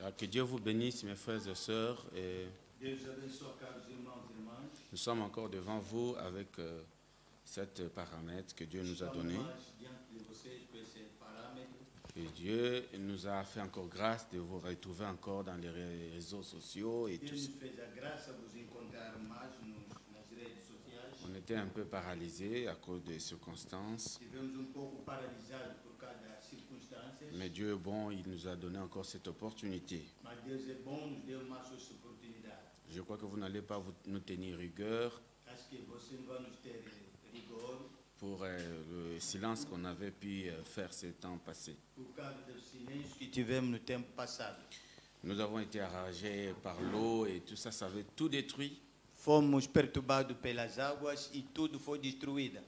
Alors, que Dieu vous bénisse, mes frères et sœurs. Et nous sommes encore devant vous avec cette paramètre que Dieu nous a donné. Et Dieu nous a fait encore grâce de vous retrouver encore dans les réseaux sociaux et tout ça. On était un peu paralysés à cause des circonstances. Mais Dieu est bon, il nous a donné encore cette opportunité. Je crois que vous n'allez pas nous tenir rigueur pour le silence qu'on avait pu faire ces temps passés. Nous avons été arrachés par l'eau et tout ça, ça avait tout détruit. Fomos perturbados pelas águas e tudo foi destruído.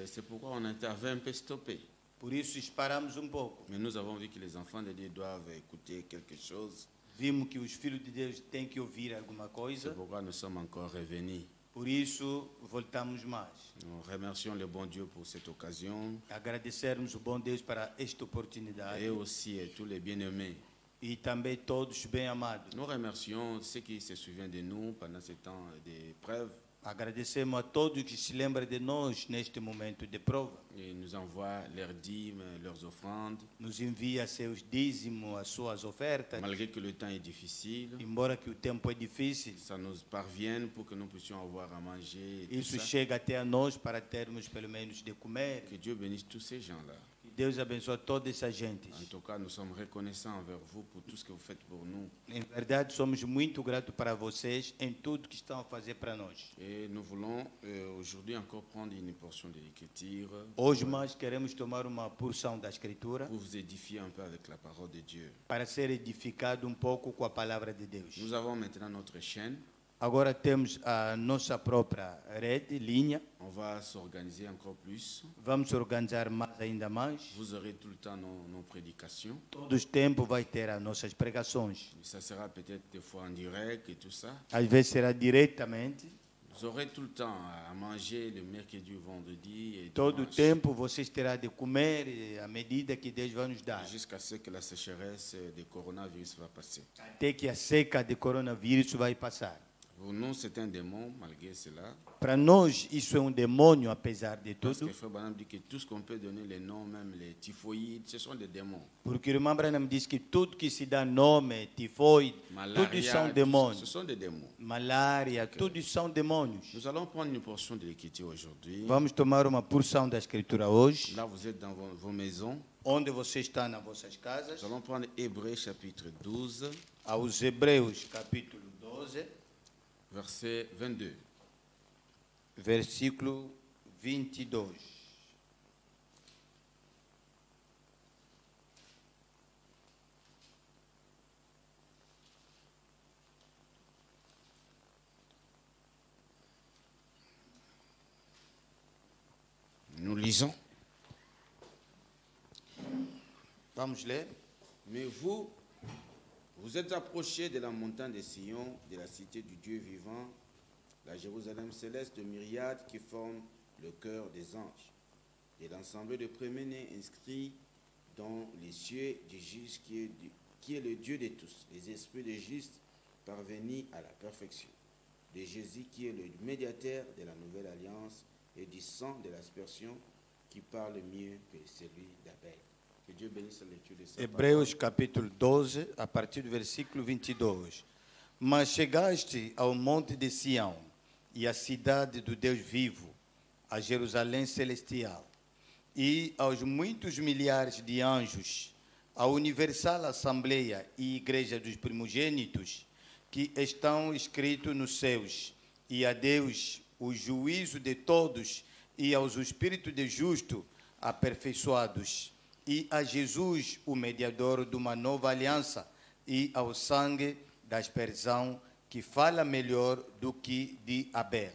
C'est pourquoi on avait un peu stoppé. Por isso paramos pouco. Mais nous avons vu que les enfants de Dieu doivent écouter quelque chose. Vimos que os filhos de Deus têm que ouvir alguma coisa. C'est pourquoi nous sommes encore revenus. Por isso voltamos mais. Nous remercions le bon Dieu pour cette occasion. Agradecermos o bom Deus para esta oportunidade. Et aussi tous les bien-aimés. E também todos bem-amados. Nous remercions ceux qui se souviennent de nous pendant ce temps d'épreuve. Agradecemos a todos que se lembram de nós neste momento de prova. Et nous envoient leurs dîmes, leurs offrandes. Nos envia seus dízimos, as suas ofertas. Malgré que le temps est difficile. Embora que o tempo é difícil. Ça nous parvienne pour que nous puissions avoir à manger. Isso chega até a nós para termos pelo menos de comer. Que Dieu bénisse tous ces gens-là. Deus abençoe toda essa gente. En tout cas, nous sommes reconnaissants envers vous pour tout ce que vous faites pour nous. Em verdade, somos muito gratos para vocês em tudo que estão a fazer para nós. Et nous voulons aujourd'hui encore prendre une portion de l'Écriture. Hoje mais queremos tomar uma porção da Escritura. Pour vous édifier un peu avec la parole de Dieu. Para ser edificado pouco com a palavra de Deus. Nous avons maintenant notre chaîne. Agora temos a nossa própria rede, linha. On va s'organiser encore plus. Vamos organizar ainda mais. Vous aurez tout le temps nos prédications. Todo o tempo vai ter as nossas pregações. Ça sera peut-être des fois en direct et tout ça. Às vezes será diretamente. Vous aurez tout le temps à manger le mercredi, o vendredi et todo o tempo vocês terão de comer à medida que Deus vai nos dar. Jusqu'à ce que la sécheresse de coronavirus va passer. Até que a seca de coronavírus vai passar. Pour nous, c'est un démon, malgré cela. Para nós, isso é demônio, apesar de tudo. Parce que Frère Branham dit que tout ce qu'on peut donner les noms, même les typhoïdes, ce sont des démons. Porque o irmão Branham diz que tudo que se dá nome, tifoide, tudo são demônios. Ce sont des démons. Malária, tudo são demônios. Nous allons prendre une portion de l'Écriture aujourd'hui. Vamos tomar uma porção da Escritura hoje. Là, vous êtes dans vos maisons. Onde você está nas vossas casas. Nous allons prendre Hébreux chapitre 12. Aos Hebreus capítulo 12. Verset 22. Versículo 22. Nous lisons. Vamos ler. Mais vous êtes approchés de la montagne de Sion, de la cité du Dieu vivant, la Jérusalem céleste de myriades qui forment le cœur des anges, et l'ensemble de premiers-nés inscrits dans les cieux du juste qui est le Dieu de tous, les esprits des justes parvenus à la perfection, de Jésus qui est le médiateur de la nouvelle alliance et du sang de l'aspersion qui parle mieux que celui d'Abel. Que Dieu bénisse la lecture de sa Hebreus capítulo 12, a partir do versículo 22. Mas chegaste ao monte de Sião e à cidade do Deus vivo, a Jerusalém celestial, e aos muitos milhares de anjos, à universal assembleia e igreja dos primogênitos, que estão escritos nos céus, e a Deus, o juízo de todos, e aos espíritos de justo aperfeiçoados, e a Jesus, o mediador de uma nova aliança, e ao sangue da aspersão, que fala melhor do que de Abel.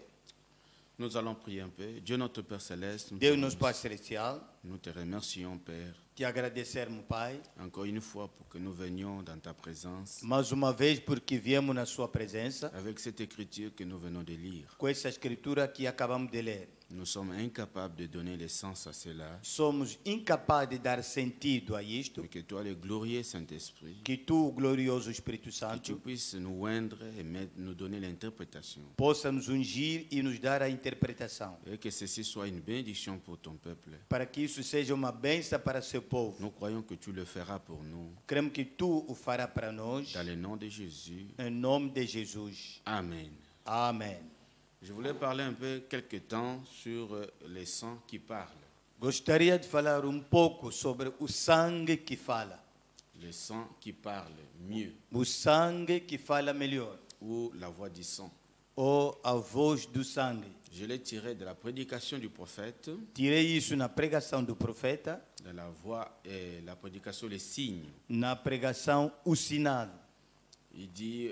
Nous allons prier un peu. Dieu notre Père Céleste, Deus nosso Pai Celestial, nous te remercions, Père, te agradecermos, Pai, encore une fois pour que nous venions dans ta présence, mais uma vez porque viemos na sua presença, avec cette écriture que nous venons de lire. com essa escritura que acabamos de ler. Nous sommes incapables de donner le sens à cela. somos incapazes de dar sentido a isto, Mais que toi, le glorieux Saint-Esprit, que tu, glorioso Espírito que tu Santo, puisses nous oindre et nous donner l'interprétation. possa nos ungir e nos dar a interpretação, Et que ceci soit une bénédiction pour ton peuple. para que isso seja uma bênção para seu povo. Nous croyons que tu le feras pour nous. Cremos que tu o fará para nós, Dans le nom de Jésus. em nome de Jesus. Amen. Amém. Je voulais parler un peu, quelque temps, sur les sangs qui parlent. Gostaria de falar pouco sobre o sangue que fala. Le sang qui parle mieux. O sangue que fala melhor, Ou la voix du sang. ou a voz do sangue. Je l'ai tiré de la prédication du prophète, Tirei isso na pregação do profeta, de la voix et la prédication, les signes. na pregação o sinal. Il dit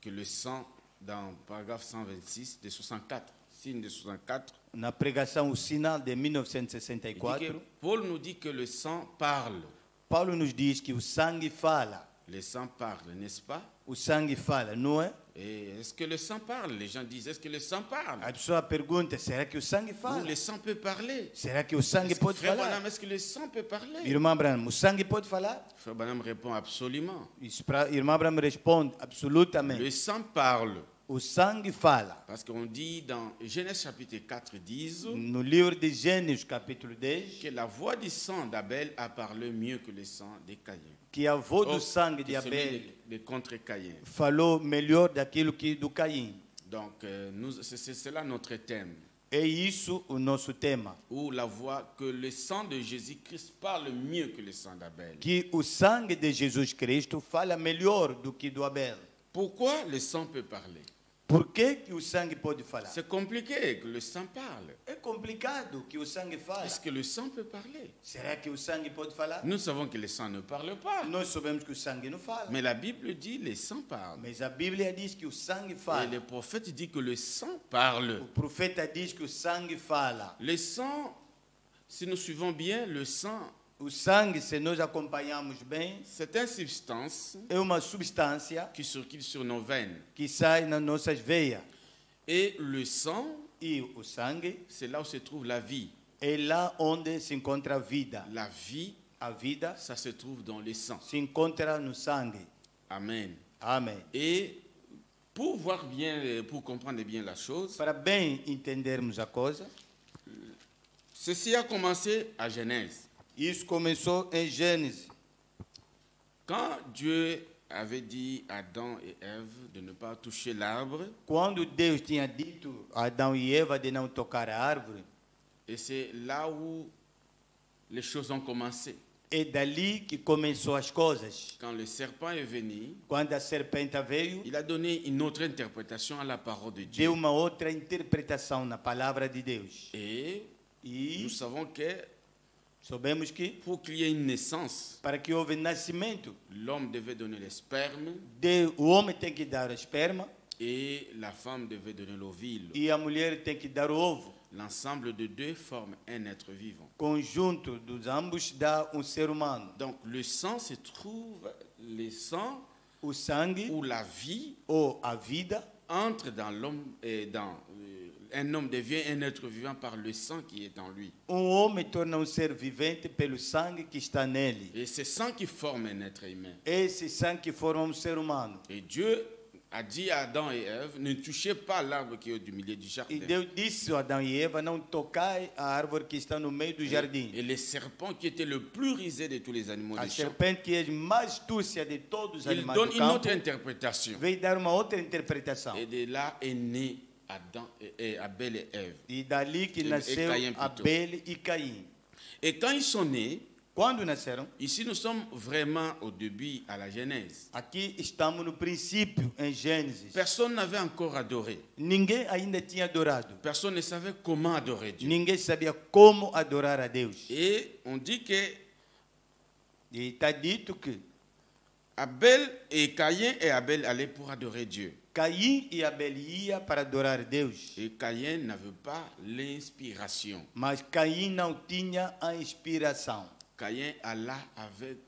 que le sang, dans paragraphe 126 de 64, signe de 64, Na pregação o sinal de il dit que 1964, Paul nous dit que le sang parle. Paulo nos diz que o sangue fala. Le sang parle, n'est-ce pas? O sangue fala, não é? Et est-ce que le sang parle? Les gens disent, est-ce que le sang parle? A pessoa pergunta, será que o sangue Ou fala? le sang peut parler? Será que o sangue Est-ce que, pode Frère falar? Branham, est-ce que le sang peut parler? Irmã Branham, o sangue pode falar? Frère Branham répond absolument. Irmã Branham responde, absolutamente. Le sang parle. O sangue fala. Parce qu'on dit dans Genèse chapitre 4, 10, No livro de Gênesis, capítulo 10, que la voix du sang d'Abel a parlé mieux que le sang de Caïn. que a voz Oh, do sangue que de celui Abel de contre Caïn. falou melhor daquilo que do Caim. Donc, c'est là notre thème. É isso o nosso tema. Où la voix que le sang de Jésus-Christ parle mieux que le sang d'Abel. Que o sangue de Jesus Cristo fala melhor do que do Abel. Pourquoi le sang peut parler? Por que o sangue pode falar? C'est compliqué que le sang parle. É complicado que o sangue fala. Est-ce que le sang peut parler? Será que o sangue pode falar? Nous savons que le sang ne parle pas. Nós sabemos que o sangue não fala. Mais la Bible dit le sang parle. Mas a Bíblia diz que o sangue Et fala. le prophète dit que le sang parle. O profeta diz que o sangue fala. Le sang, si nous suivons bien, le sang, O sangue, se nós acompanharmos bem, c'est une substance é uma substância qui circule sur nos veines. que sai nas nossas veias. Et le sang, E o sangue c'est là où se trouve la vie. é lá onde se encontra a vida. La vie, A vida ça se trouve dans le sang. se encontra no sangue. Amen. Amém. Et pour voir bien, pour comprendre bien la chose, Para bem entendermos a coisa, ceci a commencé à Genèse. isso começou em Gênesis. Quand Dieu avait dit à Adam et Ève de ne pas toucher l'arbre, Quando Deus tinha dito a Adão e Eva de não tocar a árvore, et c'est là où les choses ont commencé. é dali que começou as coisas. Quand le serpent est venu, Quando a serpente veio, il a donné une autre interprétation à la parole de Dieu. deu uma outra interpretação na palavra de Deus. Et E nous savons que sabemos que pour qu'il y ait une naissance, para que houve nascimento, l'homme devait donner le sperme o homem tem que dar o esperma et la femme devait donner l'ovule. e a mulher tem que dar o ovo. L'ensemble de deux forme un être vivant. Conjunto dos ambos dá ser humano. Donc le sang se trouve, le sang O sangue ou la vie ou a vida entre dans l'homme et dans un homme devient un être vivant par le sang qui est en lui. homem torna ser vivente pelo sangue que está nele. Et c'est sang qui forme un être humain. Esse sangue que forma ser humano. Et Dieu a dit à Adam et Ève, ne touchez pas l'arbre qui est du milieu du jardin. E Deus disse a Adão e Eva, não tocai a árvore que está no meio do jardim. Et le serpent qui était le plus rusé de tous les animaux A des champs, serpente que é mais astúcia de todos os il animais donne do une campo, autre interprétation. veio dar uma outra interpretação. Et de là est né Adam et Abel et Ève. E dali que E nasceu Caim, plutôt. Abel e Caim. Et quand ils sont nés, Quando nasceram? ici nous sommes vraiment au début, à la Genèse. Aqui estamos no princípio, em Gênesis. Personne n'avait encore adoré. Ninguém ainda tinha adorado. Personne ne savait comment adorer Dieu. Ninguém sabia como adorar a Deus. Et on dit que E está dito que Abel et Caïn et Abel allaient pour adorer Dieu. Caim e Abel ia para adorar Deus. Et Caïn n'avait pas l'inspiration. Mas Caim não tinha a inspiração. Caïn alla avec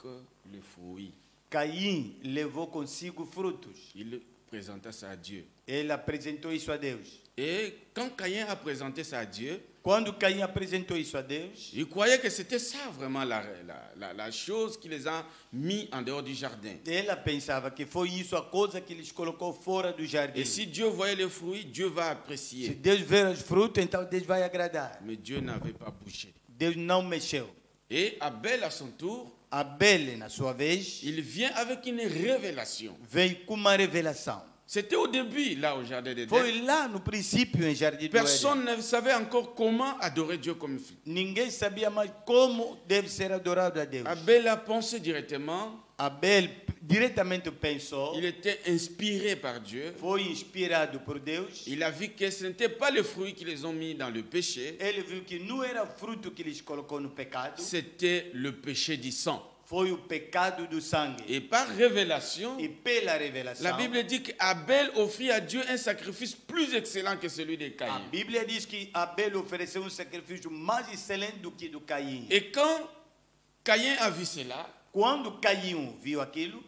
le fruit. Caim levou consigo frutos. Il présenta ça à Dieu. Ele apresentou isso a Deus. Et quand Caïn a présenté ça à Dieu, Quando Caim apresentou isso a Deus, il croyait que c'était ça vraiment la chose qui les a mis en dehors du jardin. ela pensava que foi isso a coisa que lhes colocou fora do jardim. Et si Dieu voyait les fruits, Dieu va Se apprécier. Deus ver os frutos, então Deus vai agradar. Mais Dieu n'avait pas bougé. Deus não mexeu. Et Abel, à son tour, Abel, na sua vez, il vient avec une révélation. veio com uma revelação. C'était au début, là, au jardin d'Éden. Foi lá no princípio, em Jardim do Éden. Personne ne savait encore comment adorer Dieu comme il faut. Ninguém sabia mais como deve ser adorado a Deus. Abel a pensé directement. Abel diretamente pensou, Il était inspiré par Dieu. foi inspirado por Deus. Il a vu que ce n'était pas les fruits qui les ont mis dans le péché, Ele viu que não era fruto que lhes colocou no pecado, c'était le péché du sang. foi o pecado do sangue. Et par révélation, E pela la revelação, Bible dit qu'Abel offrit à Dieu un sacrifice plus excellent que celui de a Caïn. Bíblia diz que Abel ofereceu um sacrifício mais excelente do que do Caim. Et quand Caïn a vu cela, Quando Caim viu aquilo,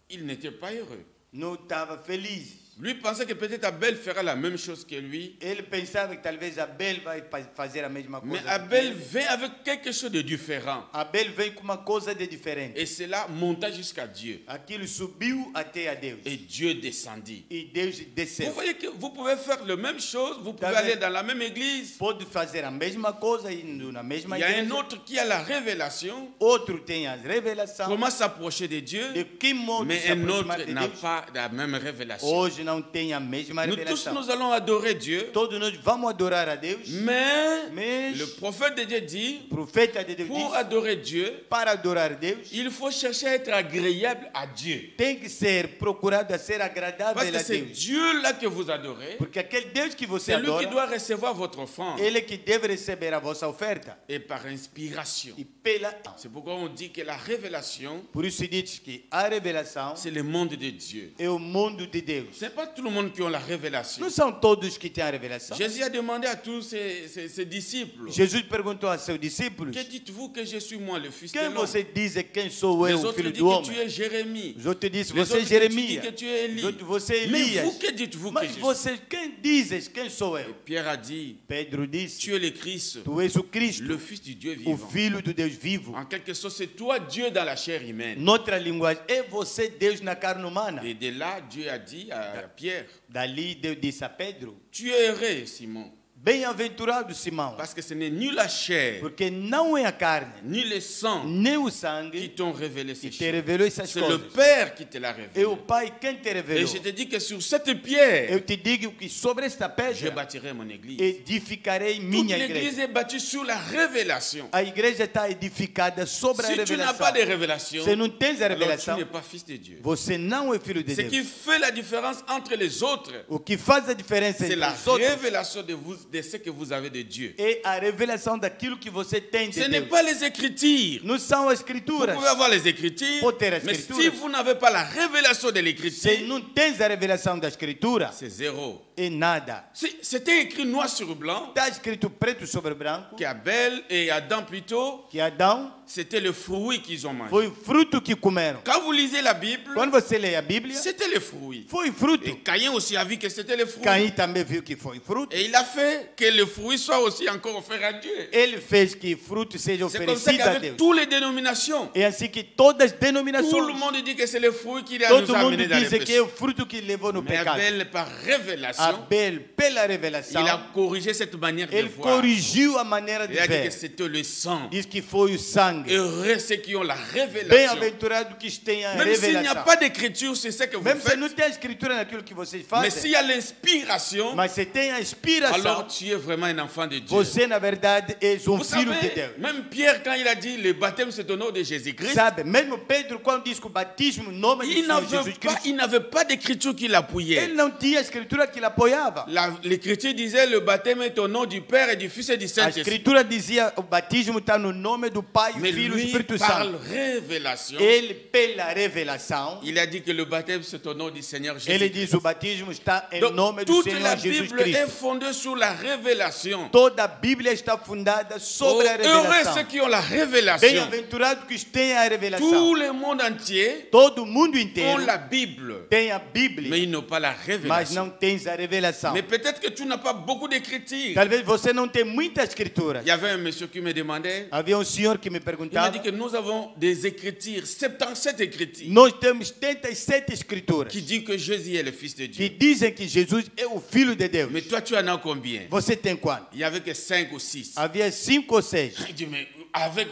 il n'était pas heureux. não estava feliz. Lui pensait que peut-être Abel fera la même chose que lui. Ele pensava que talvez Abel vai fazer a mesma coisa. Mais que Abel ele. vint avec quelque chose de différent. Abel veio com uma coisa de diferente. Et cela monta jusqu'à Dieu. Aquilo subiu até a Deus. Et Dieu descendit. E Deus Vous desceu. voyez que vous pouvez faire la même chose, vous pouvez David. aller dans la même église. Pode fazer a mesma coisa indo na mesma Il y a un igreja. autre qui a la révélation, Outro tem as revelações. comment s'approcher de Dieu, De que modo mais se un aproximar autre de n'a Deus. pas la même révélation. Hoje não tem a mesma Nous tous, revelação. nous allons adorer Dieu, Todos nós vamos adorar a Deus. mais le Mas prophète de Dieu dit, o profeta de Deus pour diz, adorer Dieu, para adorar Deus, il faut chercher à être agréable à Dieu. tem que ser procurado a ser Parce agradável que a c'est Deus. Dieu-là que vous adorez, Porque aquele Deus que você c'est lui qui adora, doit recevoir votre offrande. ele que deve receber a vossa oferta. Et par inspiration. E pela... C'est pourquoi on dit que la révélation, Por isso diz que a revelação c'est le monde de Dieu. é o mundo de Deus. Ce n'est pas tout le monde qui a la révélation. Não são todos que têm a revelação. Jésus a demandé à tous ses disciples, Jesus perguntou a seus discípulos, que dites-vous que je suis moi, le fils de quem l'homme? você diz quem sou Les eu, o autres filho disent do que homem? tu es Jérémie. Os outros dizem, Les você é autres Jeremias. disent que tu es Os Élie. outros, você é Mais Elias. vous, que dites-vous que Mas je suis? você, quem dizes quem sou Et eu? Pierre a dit, Pedro disse, tu es le Christ, tu és o Cristo, le fils du Dieu o vivant. filho do Deus vivo. En quelque sorte, c'est toi Dieu dans la chair humaine. Noutra linguagem, é você Deus na carne humana. Et de là, Dieu a dit à Pierre, Dali Deus disse a Pedro, tu es heureux, Simon, bem-aventurado Simão, parce que ce n'est ni la chair, porque não é a carne, ni le sang nem o qui sangue t'ont révélé que ces te choses. revelou essas C'est le coisas. Père qui te l'a É révélé. o Pai quem te Et revelou. je te dis que sur cette pierre, Eu te digo que sobre esta je pedra bâtirai mon église. edificarei Toute minha l'église igreja. est bâtie sur la révélation. A igreja está edificada sobre a Si tu n'as pas de revelação. révélation, Se não tens a alors tu revelação, n'es pas fils de Dieu. você não é filho de Ce qui Deus. fait la différence entre les autres, O que faz a diferença c'est entre la os outros révélation de ce que vous avez de Dieu. é a revelação daquilo que você tem de Ce n'est Deus. pas les écritures. Não são as Vous escrituras. pouvez avoir les écritures, Pode ter as mais si escrituras. vous n'avez pas la révélation de Se l'écriture, não tens a revelação da escritura, c'est zéro. é nada. C'était écrit noir sur blanc Está escrito preto sobre branco qu'Abel et Adam plutôt, que Adão c'était le fruit qu'ils ont mangé. foi o fruto que comeram. Quand vous lisez la Bible, Quando você lê a Bíblia, c'était le fruit. foi fruto. Et Caïn aussi a vu que c'était le fruit. Caim também viu que foi fruto. Et il a fait que le fruit soit aussi encore offert à Dieu. Ele fez que fruto seja C'est comme ça oferecido a qu'avec Deus. toutes les dénominations, É assim que todas as tout le denominações, monde dit que c'est le fruit qui a todo nous mundo amené dans le diz que é péché. o fruto que levou no Mais pecado. Abel, par révélation, Abel, pela il revelação, a corrigé cette manière de ele voir. corrigiu a maneira de Il a dit que ver. c'était le sang. Diz que foi o sangue. Heureux ceux qui ont la révélation. Bem-aventurado que têm a Même s'il n'y a revelação. pas d'écriture, c'est ce que vous Mesmo se faites. não tem a escritura naquilo que vocês Mais fazem, s'il y a l'inspiration, mas se tem a alors inspiração, tu es vraiment un enfant de Dieu. você na verdade és Vous filho de savez, Deus. même Pierre, quand il a dit le baptême, c'est au nom de Jésus-Christ, Sabe, mesmo Pedro, quando diz que o batismo, no nome de il Senhor n'avait Jesus pas, Cristo, il n'avait pas d'écriture qui l'appuyait. ele não tinha a escritura que ele apoiava. L'écriture disait le baptême est au nom du Père et du Fils et du A Saint-Esprit. escritura dizia o batismo está no nome do Pai, Mais Filho e lui Espírito parle Santo. révélation. Ele, pela revelação, Il a dit que le baptême c'est au nom du Seigneur ele Jésus. diz o batismo está em Donc, nome do toute Senhor la Jesus Bible est Cristo. fondée sur la révélation. Toda a Bíblia está fundada Oh, sobre a heureux revelação. ceux qui ont la révélation. Bem-aventurado que têm a Tout revelação. le monde entier Todo mundo ont inteiro la Bible, tem a mais Bíblia, ils n'ont pas la mas révélation. não tens a revelação. Mais peut-être que tu n'as pas beaucoup d'écriture. Talvez você não tenha muita escritura. Il y avait un monsieur qui me demandait, Havia senhor que me il m'a perguntava, dit que nous avons des écritures, 77 écritures, nós temos 77 escrituras qui disent que Jésus est le Fils de que Dieu. dizem que Jesus é o Filho de Deus. Mais toi, tu en as combien? Você tem quanto? Il n'y avait que 5 ou 6. Havia 5 ou 6. Il dit, mais avec,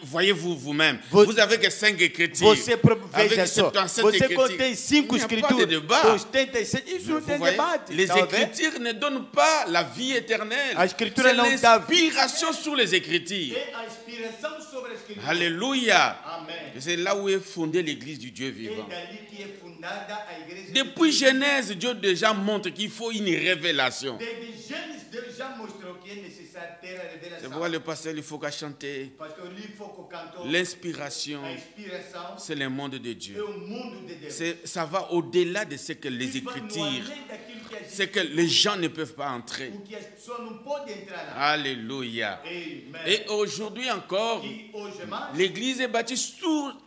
voyez-vous vous-même, Vous- vous avez que 5 écritures. Você Avec veja só, 77 você écritures. contém 5 Il n'y a pas de escrituras, débat. os 77, isso não Vous tem voyez, debate. les Tá vendo? écritures ne donnent pas la vie éternelle. A escritura C'est não dá l'inspiration sur les écritures. É a inspiração sobre a escritura. Alléluia. Amém. Et c'est là où est fondée l'église du Dieu É vivant. dali que é fundada a igreja. Depuis Genèse, Dieu déjà montre qu'il faut une révélation. Desde Gênesis, Deus já mostrou que é necessário ter a C'est revelação. pourquoi le pasteur, il faut qu'à chanter. Pastor Lifoco cantou, L'inspiration, a inspiração c'est le monde de é Dieu. o mundo de Deus. Ça va au-delà de ce que les Isso vai no écritures, além daquilo que a gente- c'est que les gens ne peuvent pas entrer. o que as pessoas não podem entrar lá. Alléluia. Amen. Et aujourd'hui encore, E hoje mais, l'église est bâtie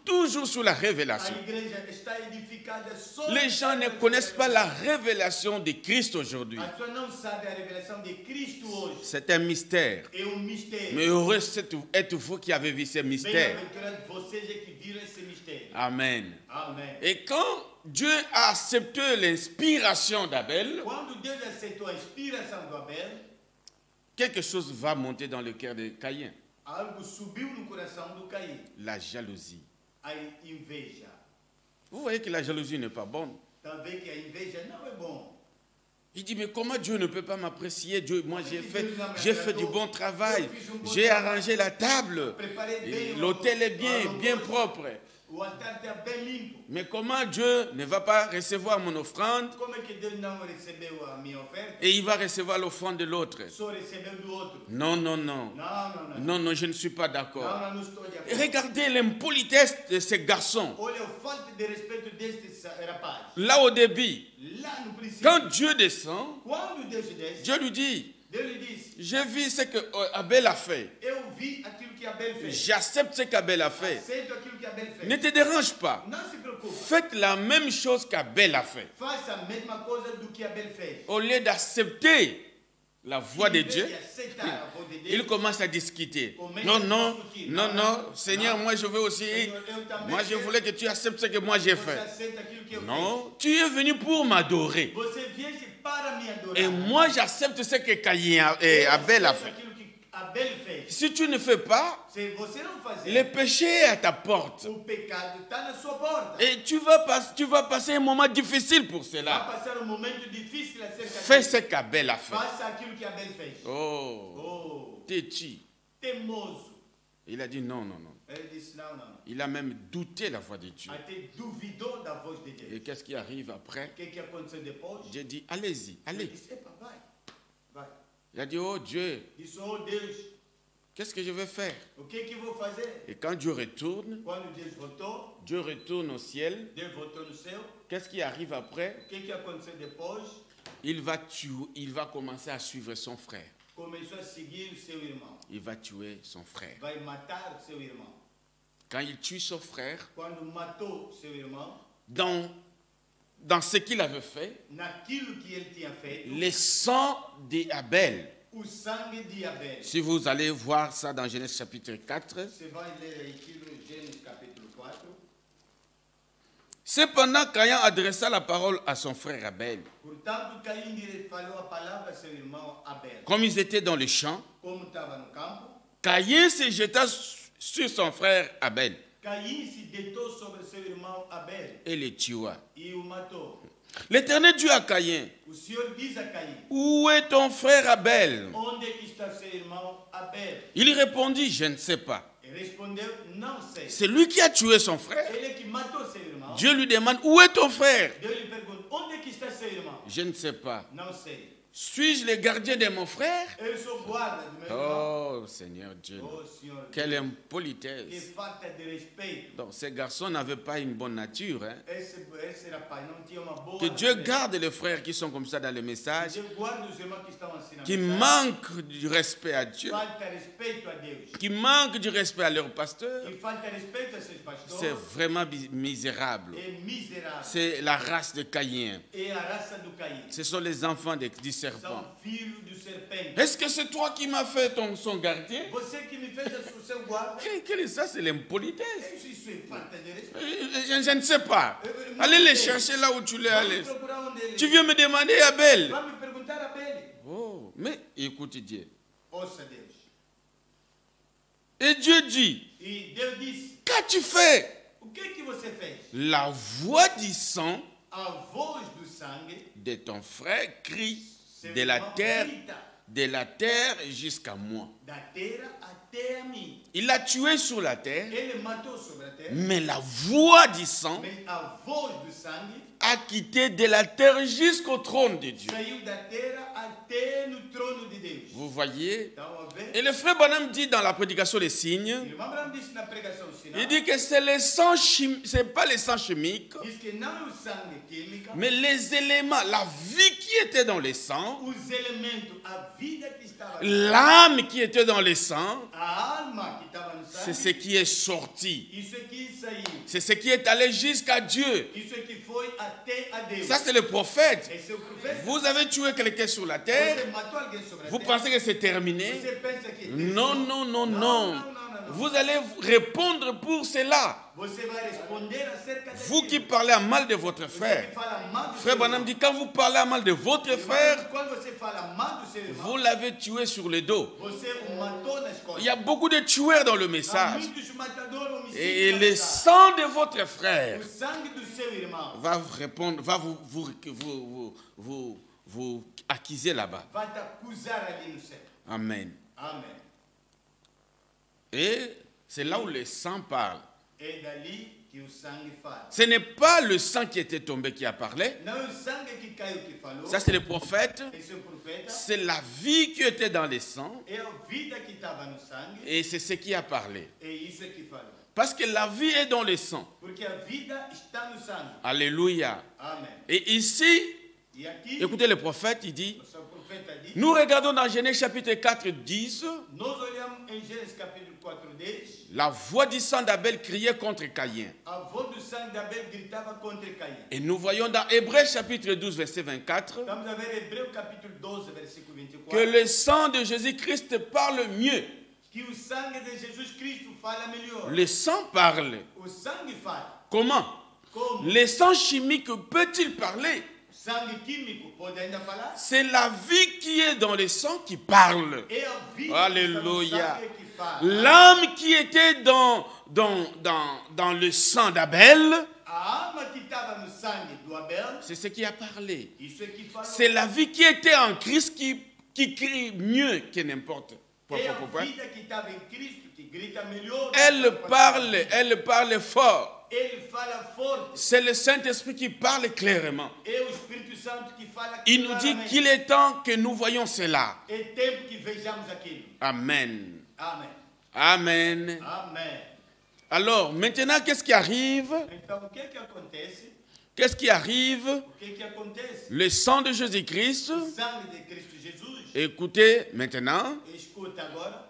toujours sur la a révélation. igreja está edificada sobre Les gens ne connaissent pas la révélation de Christ aujourd'hui. As pessoas não sabem a revelação de Cristo hoje. C'est un mystère. É mistério. Mais heureux êtes-vous qui avez vu ce mystère. Bem-aventurado vocês é que viram esse mistério. Amen. Amém. Et quand Dieu a accepté l'inspiration d'Abel, Quando Deus aceitou a inspiração do Abel, quelque chose va monter dans le cœur de Caïn. algo subiu no coração do Caim. La jalousie. A inveja. Vous voyez que la jalousie n'est pas bonne. Talvez que a inveja não é bom. Il dit, mais comment Dieu ne peut pas m'apprécier? Dieu, moi j'ai fait du bon travail. J'ai arrangé la table. Et l'hôtel est bien propre. O altar está bem limpo. Mais comment Dieu ne va pas recevoir mon offrande Como é que Deus não recebeu a minha oferta? et il va recevoir l'offrande de l'autre? Só recebeu do outro. Non, non, Não, non. não, não. Non, non, je ne suis pas d'accord. Não, não estou de Et acordo. regardez l'impolitesse de ces garçons. Olha, o falta de respeito deste rapaz. Là au début, Lá no princípio, quand Dieu descend, quando Deus desce, Dieu lui dit, Deus lhe disse, j'ai vu ce que Abel a fait. eu vi aquilo que Abel fez. J'accepte ce qu'Abel a fait. Aceito aquilo que Abel fez. Ne te dérange pas. Não se preocupe. Faites la même chose qu'Abel a fait. Faça a mesma coisa do que Abel fez. Au lieu d'accepter la voix de Em vez Dieu, de aceitar a voz de Deus, il commence à discuter. Non, non, non, non, Seigneur, moi je veux aussi. Moi je voulais que tu acceptes ce que moi j'ai você fait. aceita aquilo que eu Non, tu es venu pour m'adorer. fiz. Você vieste para me adorar. Et moi j'accepte ce que Eu Abel a aceito fait. aquilo que Abel fez. Si tu ne fais pas, Se você não fazer, le péché est à ta porte. o pecado está na sua porta. Et tu vas passer un moment difficile pour Vai cela. passar um momento difícil acerca Fais disso. ce qu'Abel a fait. Faça aquilo que Abel fez. Oh, Oh, têtu. teimoso. Il a dit non, non, non. Ele disse, não, não. Il a même douté la voix de Dieu. Até duvidou da voz de Deus. Et qu'est-ce qui arrive après? O que aconteceu depois? Dieu dit, allez-y, Ele allez. disse, epa, vai, vai. Il a dit, oh Dieu, Disse, oh Deus, qu'est-ce que je vais faire? o que eu vou fazer? Et quand Dieu retourne, Quando Deus voltou, Dieu retourne au ciel. Deus voltou no céu. Qu'est-ce qui arrive après? O que aconteceu depois? Il va commencer à suivre son frère. Começou a seguir o seu irmão. Il va tuer son frère. Vai matar o seu irmão. Quand il tue son frère, Quando matou seu irmão, dans ce qu'il avait fait, naquilo que ele tinha feito, le sang d'Abel. o sangue de Abel. Si vous allez voir ça dans Genèse chapitre 4, Você vai ler aquilo em Gênesis capítulo 4. cependant Caïn adressa la parole à son frère Abel. Portanto, Caim falou a palavra a seu irmão Abel. Comme ils étaient dans le champ, Como estava no campo, Caïn se jeta sur son frère Abel Caim se deitou sobre seu irmão Abel et le tua. e o matou. L'Éternel dit à Caïn, O Senhor diz a Caim, où est ton frère Abel? onde está seu irmão Abel? Il répondit, je ne sais pas. Ele respondeu, não sei. C'est lui qui a tué son frère. Ele que matou seu irmão. Dieu lui demande, où est ton frère? Deus lhe pergunta, onde que está seu irmão? Je ne sais pas. Não sei. Suis-je le gardien de mon frère? Eu sou guarda do meu irmão. Oh Seigneur Dieu, Oh, Senhor, quelle que impolitesse. falta de respeito. Donc ces garçons n'avaient pas une bonne nature. Hein. Esse rapaz não tinha uma boa Que Dieu natureza. garde les frères qui sont comme ça dans le message, Deus guarda os irmãos que estão assim na qui mensagem. manquent du respect à Dieu, Falta respeito a Deus. qui manquent du respect à leur pasteur. Que falta respeito a seus C'est pastores. vraiment misérable. É miserável. C'est la race de Caïn. É a raça do Caim. Ce sont les enfants du serpent. São filhos do serpente. Est-ce que c'est toi qui m'as fait son gardien? Você que me fez o seu guarda. Quel est ça? C'est l'impolitesse. Isso é falta de respeito. Je ne sais pas. Allez les chercher là où tu l'es allé. Vamos procurar onde ele. Tu viens me demander, Abel. Vai me perguntar a Abel. Oh, mais écoute Dieu. Ouça Deus. Et Dieu dit, E Deus disse: qu'as-tu fait? o que você fez? La voix du sang A voz do sangue. de ton frère crie Seu de la irmão terre grita jusqu'à moi. da terra até a mim. Il l'a tué sur la terre, Ele matou sobre a terra. mais la voix du sang Mas a voz do sangue a quitté de la terre jusqu'au trône de Dieu. saiu da terra até no trono de Deus. Vous voyez? Então, a ver? Et le frère Branham dit dans la prédication des signes, O irmão Abraão disse na pregação sinal. il dit que c'est le sang chimique, c'est pas le sang chimique, Diz que não é o sangue químico, mais les éléments, la vie qui était dans le sang, os elementos, a vida que estava, l'âme qui était dans le sang, a alma que estava no c'est sangue. ce qui est sorti. Isso é que saiu. C'est ce qui est allé jusqu'à Dieu. Isso é que foi até a Deus. Ça, c'est le prophète. Esse é o profeta. Vous avez tué quelqu'un sur la terre, Você matou alguém sobre a vous terra. pensez que c'est terminé? Você pensa que Non, non, non, non. não. Vous allez répondre pour cela. Você vai responder acerca Vous qui parlez à mal de votre Você frère. que fala mal do Frère seu Branham irmão. dit, quand vous parlez à mal de votre frère, Quando você fala mal do seu irmão, vous l'avez tué sur le dos. você o matou nas costas. Il y a beaucoup de tueurs dans le Há message. muitos matadores homicidas. Et na le verdade. sang de votre frère O sangue do seu irmão va vous répondre, va vous accuser là-bas. vai te acusar ali no céu. Amen. Amém. Et c'est là où le sang parle. É dali que o sangue fala. Ce n'est pas le sang qui était tombé qui a parlé. Não é o sangue que caiu que falou. Ça, c'est le prophète. Esse é o profeta. C'est la vie qui était dans le sang. É a vida que estava no sangue. Et c'est ce qui a parlé. É isso que falou. Parce que la vie est dans le sang. Porque a vida está no sangue. Alléluia. Amém. Et ici, E aqui, écoutez le prophète, il dit, o seu profeta diz, nous regardons dans Genèse chapitre 4, 10, nós olhamos em Gênesis capítulo 4:10, la voix du sang d'Abel criait contre Caïn. a voz do sangue de Abel gritava contra Caim. Et nous voyons dans Hébreux chapitre 12, verset 24, Vamos a ver Hebreu capítulo 12, versículo 24. que le sang de Jésus-Christ parle mieux. Que o sangue de Jesus Cristo fala melhor. Le sang parle. O sangue fala. Comment? Como? Le sang chimique peut-il parler? Sangue químico pode ainda falar? C'est la vie qui est dans le sang qui parle. É a vida Alléluia. que está no sangue que fala. L'âme qui était dans le sang d'Abel, A alma que estava no sangue do Abel, c'est ce qui a parlé. isso é que fala. C'est la vie qui était en Christ qui crie mieux que n'importe. É a vida que estava em Cristo que grita melhor. Elle parle fort. Ele fala forte. C'est le Saint-Esprit qui parle clairement. É o Espírito Santo que fala Il nous dit claramente. qu'il est temps que nous voyons cela. É tempo que vejamos aquilo. Amen. Amém. Amen. Amém. Alors, maintenant, qu'est-ce qui arrive? Então, o que acontece? Qu'est-ce qui arrive? O que acontece? Le sang de Jésus-Christ. O sangue de Cristo Jesus. Écoutez, maintenant, Escuta agora.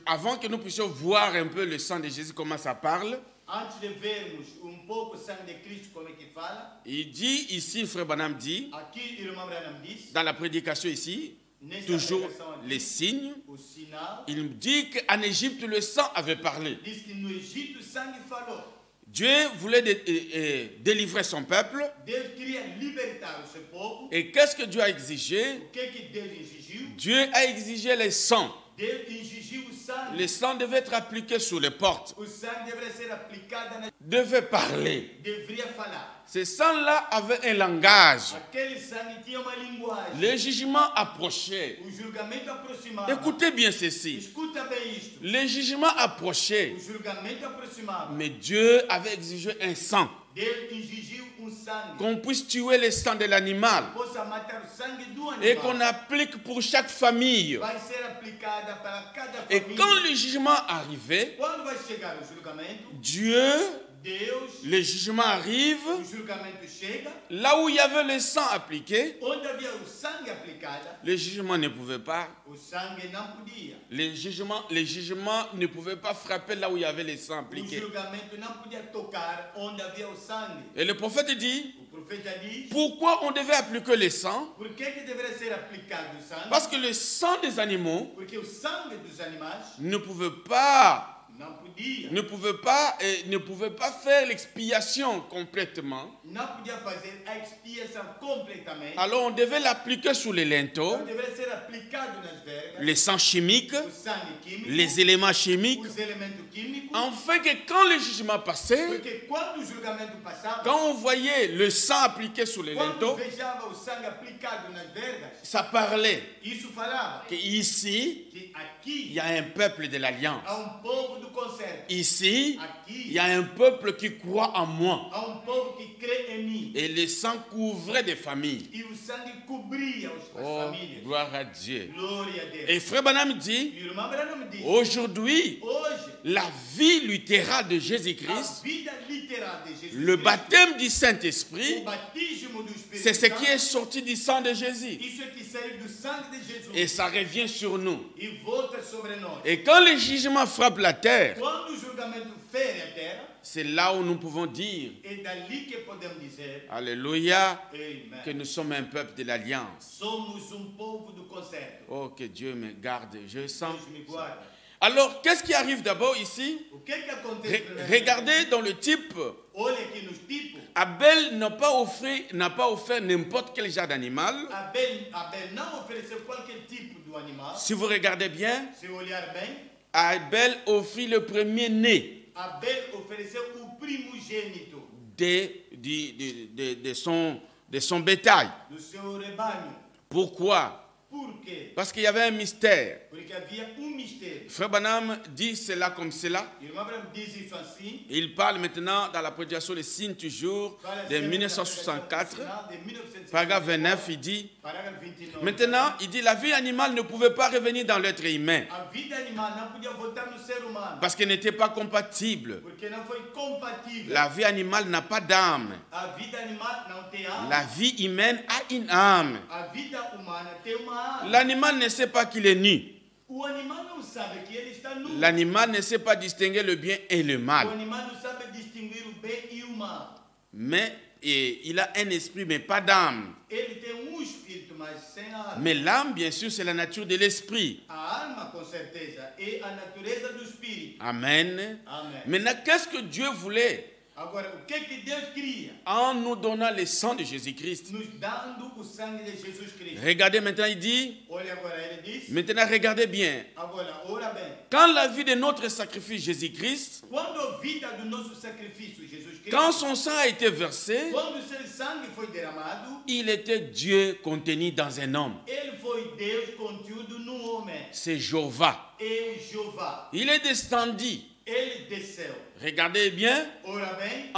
avant que nous puissions voir un peu le sang de Jésus, comment ça parle, Antes de vermos pouco o sangue de Cristo, como é que fala. il dit ici, frère Branham dit, Aqui, irmão Branham diz. dans la prédication ici, Nesta toujours pregação aqui, les signes, o sinal. il dit qu'en Égypte, le sang avait parlé. Diz que no Egito o sangue falou. Dieu voulait délivrer son peuple. Deus queria libertar o seu povo. Et qu'est-ce que Dieu a exigé? O que Deus exigiu? Dieu a exigé le sang. Deus exigiu o sangue. Le sang devait être appliqué sur les portes, O sangue deveria ser aplicado na... devait parler. Deveria falar. Ce sang-là avait un langage. Aquele sangue tinha uma linguagem. Le jugement approchait. O julgamento aproximava. Écoutez bien ceci. Escuta bem isto. Le jugement approchait. O julgamento aproximava. Mais Dieu avait exigé un sang. Deus exigiu sangue. qu'on puisse tuer le sang de l'animal Possa matar o sangue do et animal. qu'on applique pour chaque famille. Vai ser aplicada para cada Et família. quand le jugement arrivait, Quando vai chegar o julgamento, Dieu, Deus, le jugement arrive, o julgamento chega, là où il y avait le sang appliqué, onde havia o sangue aplicado, le jugement ne pouvait pas. o sangue não podia. Les jugements ne pouvaient pas frapper là où il y avait le sang O appliqué. julgamento não podia tocar onde havia o sangue. Et le prophète dit, O profeta diz, pourquoi on devait appliquer le sang? por que deveria ser aplicado o sangue? Parce que le sang des animaux Porque o sangue dos animais ne pouvait pas não podia, faire l'expiation complètement. não podia fazer a expiação completamente. Alors on devait l'appliquer sur les linteaux, Então deveria ser aplicado nas vergas, les sangs chimiques, o sangue químico, les éléments chimiques, os elementos químicos, afin que quand le jugement passait, porque quando o julgamento passava, quand on voyait le sang appliqué sur les quando linteaux, vejava o sangue aplicado nas vergas, ça parlait isso falava qu'ici, que il aqui y a un peuple de l'Alliance. há povo do concerto, Ici, aqui il y a un peuple qui croit en moi. há povo que crê em mim. Et le sang couvrait des familles. E o sangue cobria as Oh, famílias. gloire à Dieu. Glória a Deus. Et Frère Branham dit, E o irmão Branham diz, aujourd'hui, hoje, la vie littérale de a Jésus-Christ, vida literal de Jesus le Cristo, baptême du o Saint-Esprit, batismo do Espírito c'est ce Santo, qui est sorti du sang de Jésus. isso é que saiu do sangue de Jesus Et ça revient sur nous. e volta sobre nós. Et quand le jugement frappe la terre, Quando o julgamento fere a terra, c'est là où nous pouvons dire, é dali que podemos dizer, Alléluia, Amen. que nous sommes un peuple de l'Alliance. Somos povo do concerto. Oh, que Dieu me garde, je sens. Deus me guarda. Alors, qu'est-ce qui arrive d'abord ici? O que acontece? Regardez dans le type, Olha aqui nos tipos. Abel n'a pas offert n'importe quel genre d'animal. Abel não ofereceu qualquer tipo de animal. Si vous regardez bien, Se olhar bem, Abel offrit le premier-né Abel ofereceu o primogênito de son bétail. do seu rebanho. Pourquoi? Por quê? Parce qu'il y avait un mystère. Porque havia mistério. Frère Branham dit cela comme cela. Irmão Abraão diz isso assim. Il parle maintenant dans la prédication des signes toujours de 1964, paragraphe 29, il dit, Parágrafo 29. maintenant, il dit, la vie animale ne pouvait pas revenir dans l'être humain A vida animal não podia voltar no ser humano. parce qu'elle n'était pas compatible. Porque não foi compatível. La vie animale n'a pas d'âme. A vida animal não tem alma. La vie humaine a une âme. A vida humana tem uma alma. L'animal ne sait pas qu'il est nu. O animal não sabe que ele está nu. L'animal ne sait pas distinguer le bien et le O mal. animal não sabe distinguir o bem e o mal. Mais il a un esprit, mais pas d'âme. Ele tem espírito, mas sem alma. Mais l'âme, bien sûr, c'est la nature de l'esprit. A alma, com certeza, é a natureza do espírito. Amen. Amém. Maintenant, qu'est-ce que Dieu voulait Agora, o que Deus cria? en nous donnant le sang de Jésus-Christ? Nos dando o sangue de Jesus Cristo. Regardez maintenant, il dit, Olha agora, ele diz. maintenant regardez bien. Agora, ora bem. Quand la vie de notre sacrifice Jésus-Christ, Quando a vida do nosso sacrifício, Jesus Cristo, quand son sang a été versé, quando o seu sangue foi derramado, il était Dieu contenu dans un homme. ele foi Deus contido no homem. C'est Jéhovah. É Jeová. Il est descendu. Ele desceu. Regardez bien. Ora bem,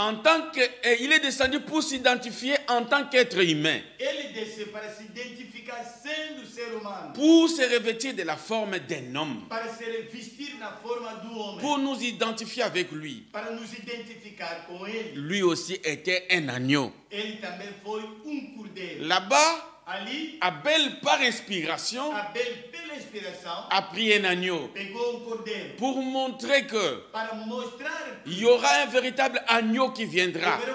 Il est descendu pour s'identifier en tant qu'être humain, ele desceu para se identificar sendo ser humano, pour se revêtir de la forme d'un homme, para se vestir na forma do homem, pour nous identifier avec lui. para nos identificar com ele. Lui aussi était un agneau. Ele também foi cordeiro. Là-bas, Ali, Abel, par inspiration, Abel, pela inspiração, a pris un agneau pegou cordeiro pour montrer que para mostrar que il y aura un véritable agneau qui viendra. haverá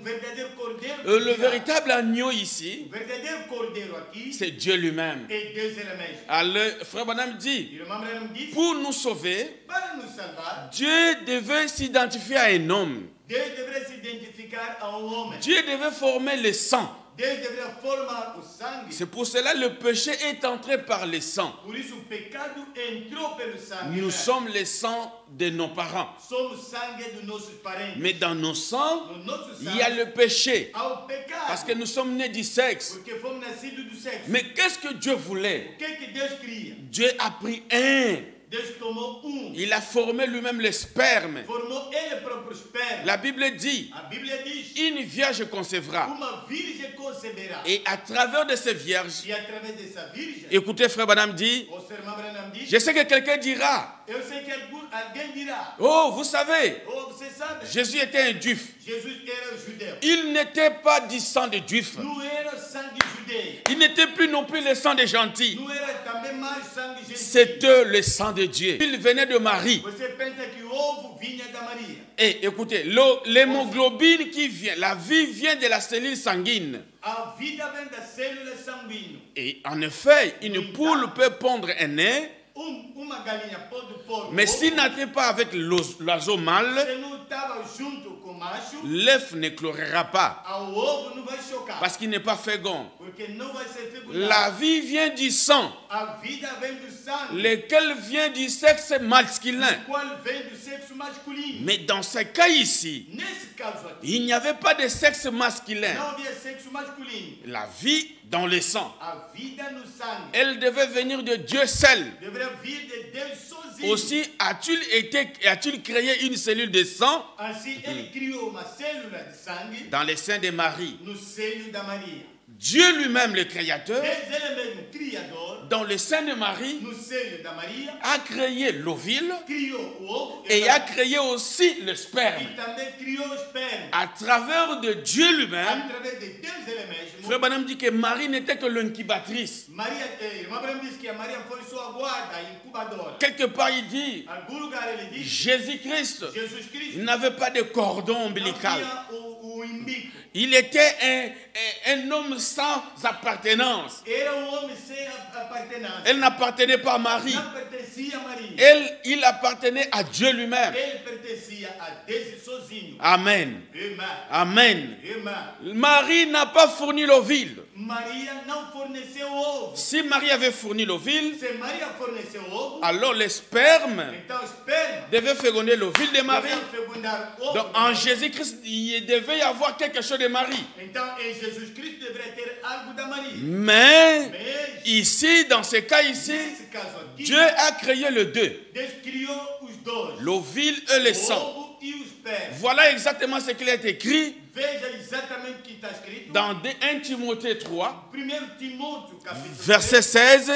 verdadeiro cordeiro. Le véritable agneau ici, O verdadeiro cordeiro aqui c'est Dieu lui-même. é Deus ele mesmo. Alors, Frère Branham dit, E o irmão Branham diz, pour nous sauver, para nos salvar, Dieu devait s'identifier à un homme. Deus deveria se identificar a homem. Dieu devait former le sang. Deus deveria formar o sangue. C'est pour cela que le péché est entré par le sang. Por isso o pecado entrou pelo sangue. Nous sommes le sang de nos parents. Somos sangue dos nossos parentes. Mais dans nos sangs, No nosso il y a sangue le péché. há o pecado. Parce que nous sommes nés du sexe. Porque fomos nascidos do sexo. Mais qu'est-ce que Dieu voulait? O que Deus cria? Dieu a pris un Deus tomou Il a formé lui-même le sperme. formou ele próprio sperma. La Bible dit, A Bíblia diz, une vierge concevra. uma virgem conceberá. Et à travers de ces vierges, E através dessa virgem, écoutez, frère Branham dit, o seu irmão Branham diz, je sais que quelqu'un dira, eu sei que alguém dirá, oh, vous savez, oh, você sabe, Jésus était un juif. Jesus era judeu. Il n'était pas du sang de juif. Não era sangue judeu. Il n'était plus non plus le sang des gentils. Não era também mais sangue gentil. C'était le sang de Dieu. Il venait de Marie. Você pensa que o ovo vinha da Maria. Et écoutez, l'hémoglobine qui vient, la vie vient de la cellule sanguine. A vida vem da célula sanguínea. Et en effet, une poule peut pondre un œuf, Uma galinha pode pôr mais ovo, s'il n'était pas avec l'oiseau mâle, se não estava junto com o macho, l'œuf n'éclorera pas o ovo não vai chocar. parce qu'il n'est pas fécond. Porque não vai ser fecundado. La vie vient du sang, A vida vem do sangue, lequel vient du sexe masculin. qual vem do sexo masculino. Mais dans ce cas ici, Nesse caso aqui, il n'y avait pas de sexe masculin. não havia sexo masculino. La vie dans le sang. A vida no sangue Elle devait venir de Dieu seul. deveria vir de Deus sozinho. Aussi, a-t-il créé une cellule de sang Assim, ele criou uma célula de sangue dans les seins de Marie? no seio da Maria. Dieu lui-même, le Créateur, Deus, ele mesmo, Criador, dans le sein de Marie, no seio da Maria, a créé l'ovule criou o ovo et a créé aussi le sperme. e também criou o esperma. À travers de Dieu lui-même, Através de Deus ele mesmo, Frère Branham dit que Marie n'était que l'incubatrice. Maria, irmã Abraão disse que a Maria foi sua guarda, incubadora. Quelque part, il dit, Em algum lugar ele diz, Jésus-Christ Jesus Cristo n'avait pas de cordon não ombilical. tinha o umbigo. Il était un homme sans appartenance. Era homem sem apartenência. Elle n'appartenait pas à Marie. Não pertencia a Maria. Il appartenait à Dieu lui-même. Ele pertencia a Deus sozinho. Amen. Irmã, Amen. irmã, Marie n'a pas fourni l'ovule. Maria não forneceu ovo. Si Marie avait fourni l'ovule, Se Maria forneceu ovo, alors le sperme então o esperma devait féconder l'ovule de Marie. devia fecundar o ovo. Donc en Jésus-Christ, il devait y avoir quelque chose de Marie. Então em Jesus Cristo deveria ter algo da Maria. Mais Mas ici, dans ce cas ici, nesse caso aqui, Dieu a créé les deux, Deus criou os dois, l'ovule et le o sang. ovo e o esperma. Voilà exactement ce qu'il est écrit Veja exatamente o que está escrito. dans 1 Timothée 3, 1 Timóteo, capítulo verset 16. 16,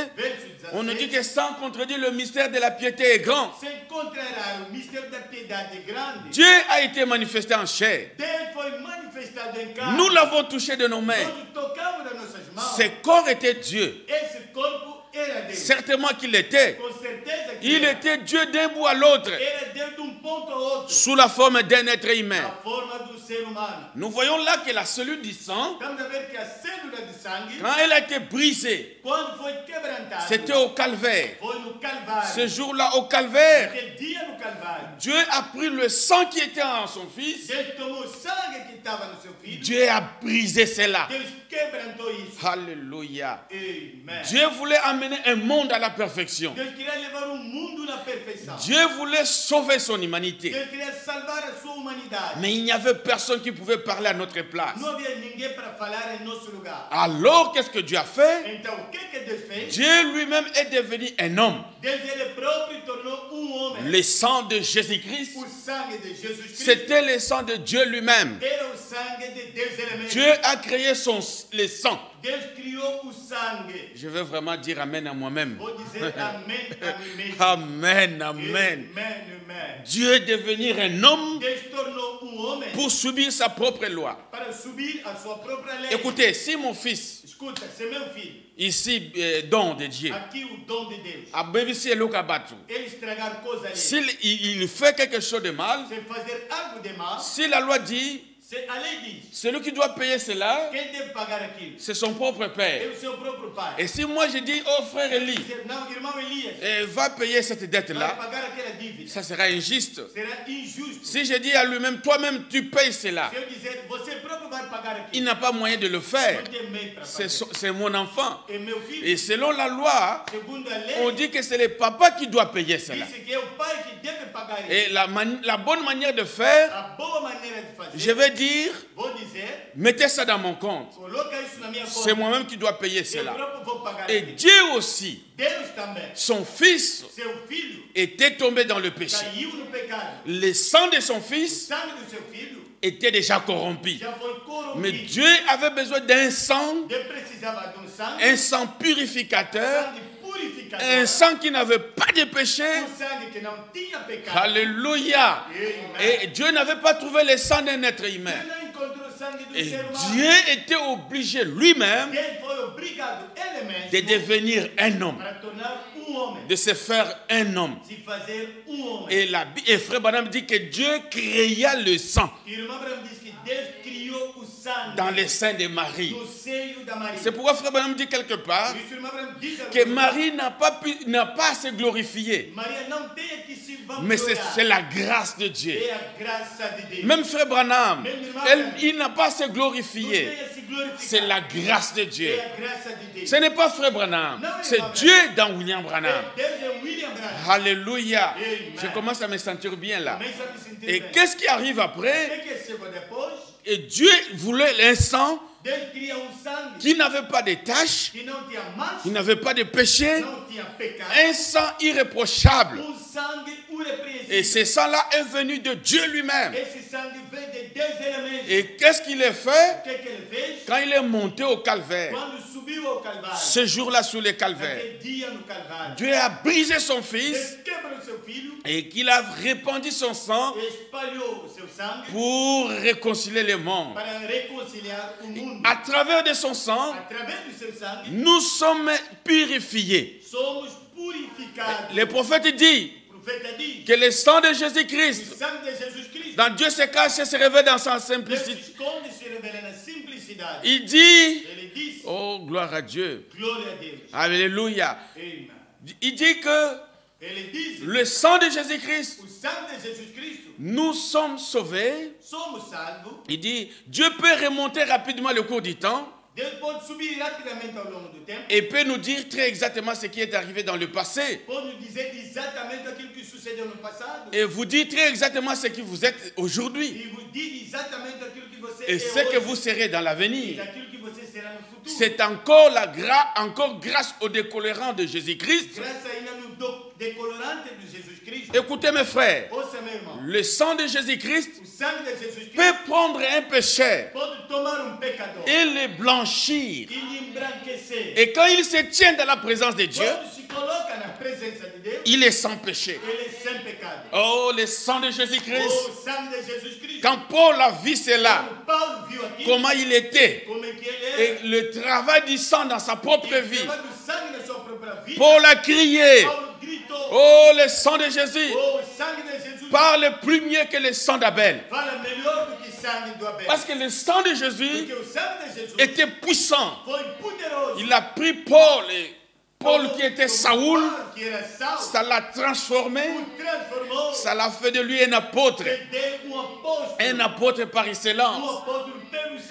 On nous dit que sans contredire, le mystère de la piété est grand. sem contrariar o mistério da piedade grande, Dieu a été manifesté en chair. Deus foi manifestado em carne. Nous l'avons touché de nos mains. Nós tocamos das nossas mãos. Ce corps était Dieu. Esse corpo era Deus. Certainement qu'il était. Com certeza que Il era. était Dieu d'un bout à l'autre, Era Deus de ponto ao outro. sous la forme d'un être humain. A forma do ser humano. Nous voyons là que la cellule du sang, Estamos a ver que a célula de sangue, quand elle a été brisée, quando foi quebrantada, c'était au calvaire. foi no Calvário. Ce jour-là, au calvaire, Aquele dia no Calvário, Dieu a pris le sang qui était en son fils. Deus tomou o sangue que estava no seu filho. Dieu a brisé cela. Deus quebrantou isso. Alléluia. Amen. Dieu voulait amener un monde à la perfection. Deus queria levar mundo na perfeição. Dieu voulait sauver son humanité. Deus queria salvar a sua humanidade. Mais il n'y avait personne qui pouvait parler à notre place. Não havia ninguém para falar em nosso lugar. Alors, qu'est-ce que Dieu a fait? Então, o que Deus fez? Dieu lui-même est devenu un homme. Deus ele próprio tornou homem. Le sang de Jésus-Christ, O sangue de Jesus Cristo c'était le sang de Dieu lui-même. era o sangue de Deus ele mesmo. Dieu a créé le sang. Deus criou o sangue. Je veux vraiment dire Amen à moi-même. Vou dizer amém a mim mesmo. Amen, amen. Amen, amen. Dieu est devenu un homme Deus tornou homem pour subir sa propre loi. para subir a sua própria lei. Écoutez, si mon fils, Escuta, se meu filho, ici, don de Dieu, aqui o dom de Deus, a BBC Lokabatu, ele estragar coisa ali, s'il fait quelque chose de mal, se fazer algo de mal, si la loi dit, se a lei diz, celui qui doit payer cela, quem deve pagar aquilo? c'est son propre É père. o seu próprio pai. Et si moi je dis, oh frère Eli, Dizer, não, irmão Elias, va payer cette vai dette-là, pagar aquela dívida. ça sera injuste. Será injusto. Si je dis à lui-même, toi-même tu payes cela, Se eu dizer, você próprio vai pagar il aquilo, n'a pas moyen de le faire. não tem meio para C'est fazer. c'est mon enfant. É meu filho, Et selon la loi, segundo a on lei, dit que c'est le papa qui doit payer cela. disse que é o pai que deve pagar isso. Et la bonne manière de faire, A boa maneira de fazer, je vais dire, vou dizer, mettez ça dans mon compte. C'est moi-même qui dois payer cela. Et Dieu aussi, son fils était tombé dans le péché. Le sang de son fils était déjà corrompu. Mais Dieu avait besoin d'un sang, un sang purificateur, un sang qui n'avait pas de péché. Alléluia. Et Dieu n'avait pas trouvé le sang d'un être humain. Et Dieu était obligé lui-même de devenir un homme, de se faire un homme. Et Frère Branham dit que Dieu créa le sang dans les seins de Marie. C'est pourquoi Frère Branham dit quelque part que Marie n'a pas à se glorifier. Mais c'est la grâce de Dieu. Même Frère Branham, il n'a pas à se glorifier. C'est la grâce de Dieu. Ce n'est pas Frère Branham, c'est Dieu dans William Branham. Alléluia. Je commence à me sentir bien là. Et qu'est-ce qui arrive après? Et Dieu voulait un sang qui n'avait pas de taches, qui n'avait pas de péché, un sang irréprochable. Et ce sang-là est venu de Dieu lui-même. Et qu'est-ce qu'il a fait quand il est monté au calvaire? Ce jour-là sous le calvaire, Dieu a brisé son fils et qu'il a répandu son sang pour réconcilier le monde. À travers de son sang, nous sommes purifiés. Le prophète dit que le sang de Jésus-Christ, dans Dieu se cache et se révèle dans sa simplicité. Il dit, oh gloire à Dieu, alléluia. Il dit que le sang de Jésus-Christ, nous sommes sauvés. Il dit, Dieu peut remonter rapidement le cours du temps et peut nous dire très exactement ce qui est arrivé dans le passé. Et vous dire très exactement ce que vous êtes aujourd'hui. Et ce que vous serez dans l'avenir. C'est encore grâce au décolorant de Jésus-Christ. Écoutez mes frères, le sang de Jésus-Christ peut prendre un pécheur et le blanchir. Et quand il se tient dans la présence de Dieu, il est sans péché. Oh, le sang de Jésus-Christ. Quand Paul a vu cela, comment il était, et le travail du sang dans sa propre vie, Paul a crié, oh, le sang de Jésus parle plus mieux que le sang d'Abel. Parce que le sang de Jésus était puissant. Il a pris Paul qui était Saoul, ça l'a transformé, ça l'a fait de lui un apôtre par excellence.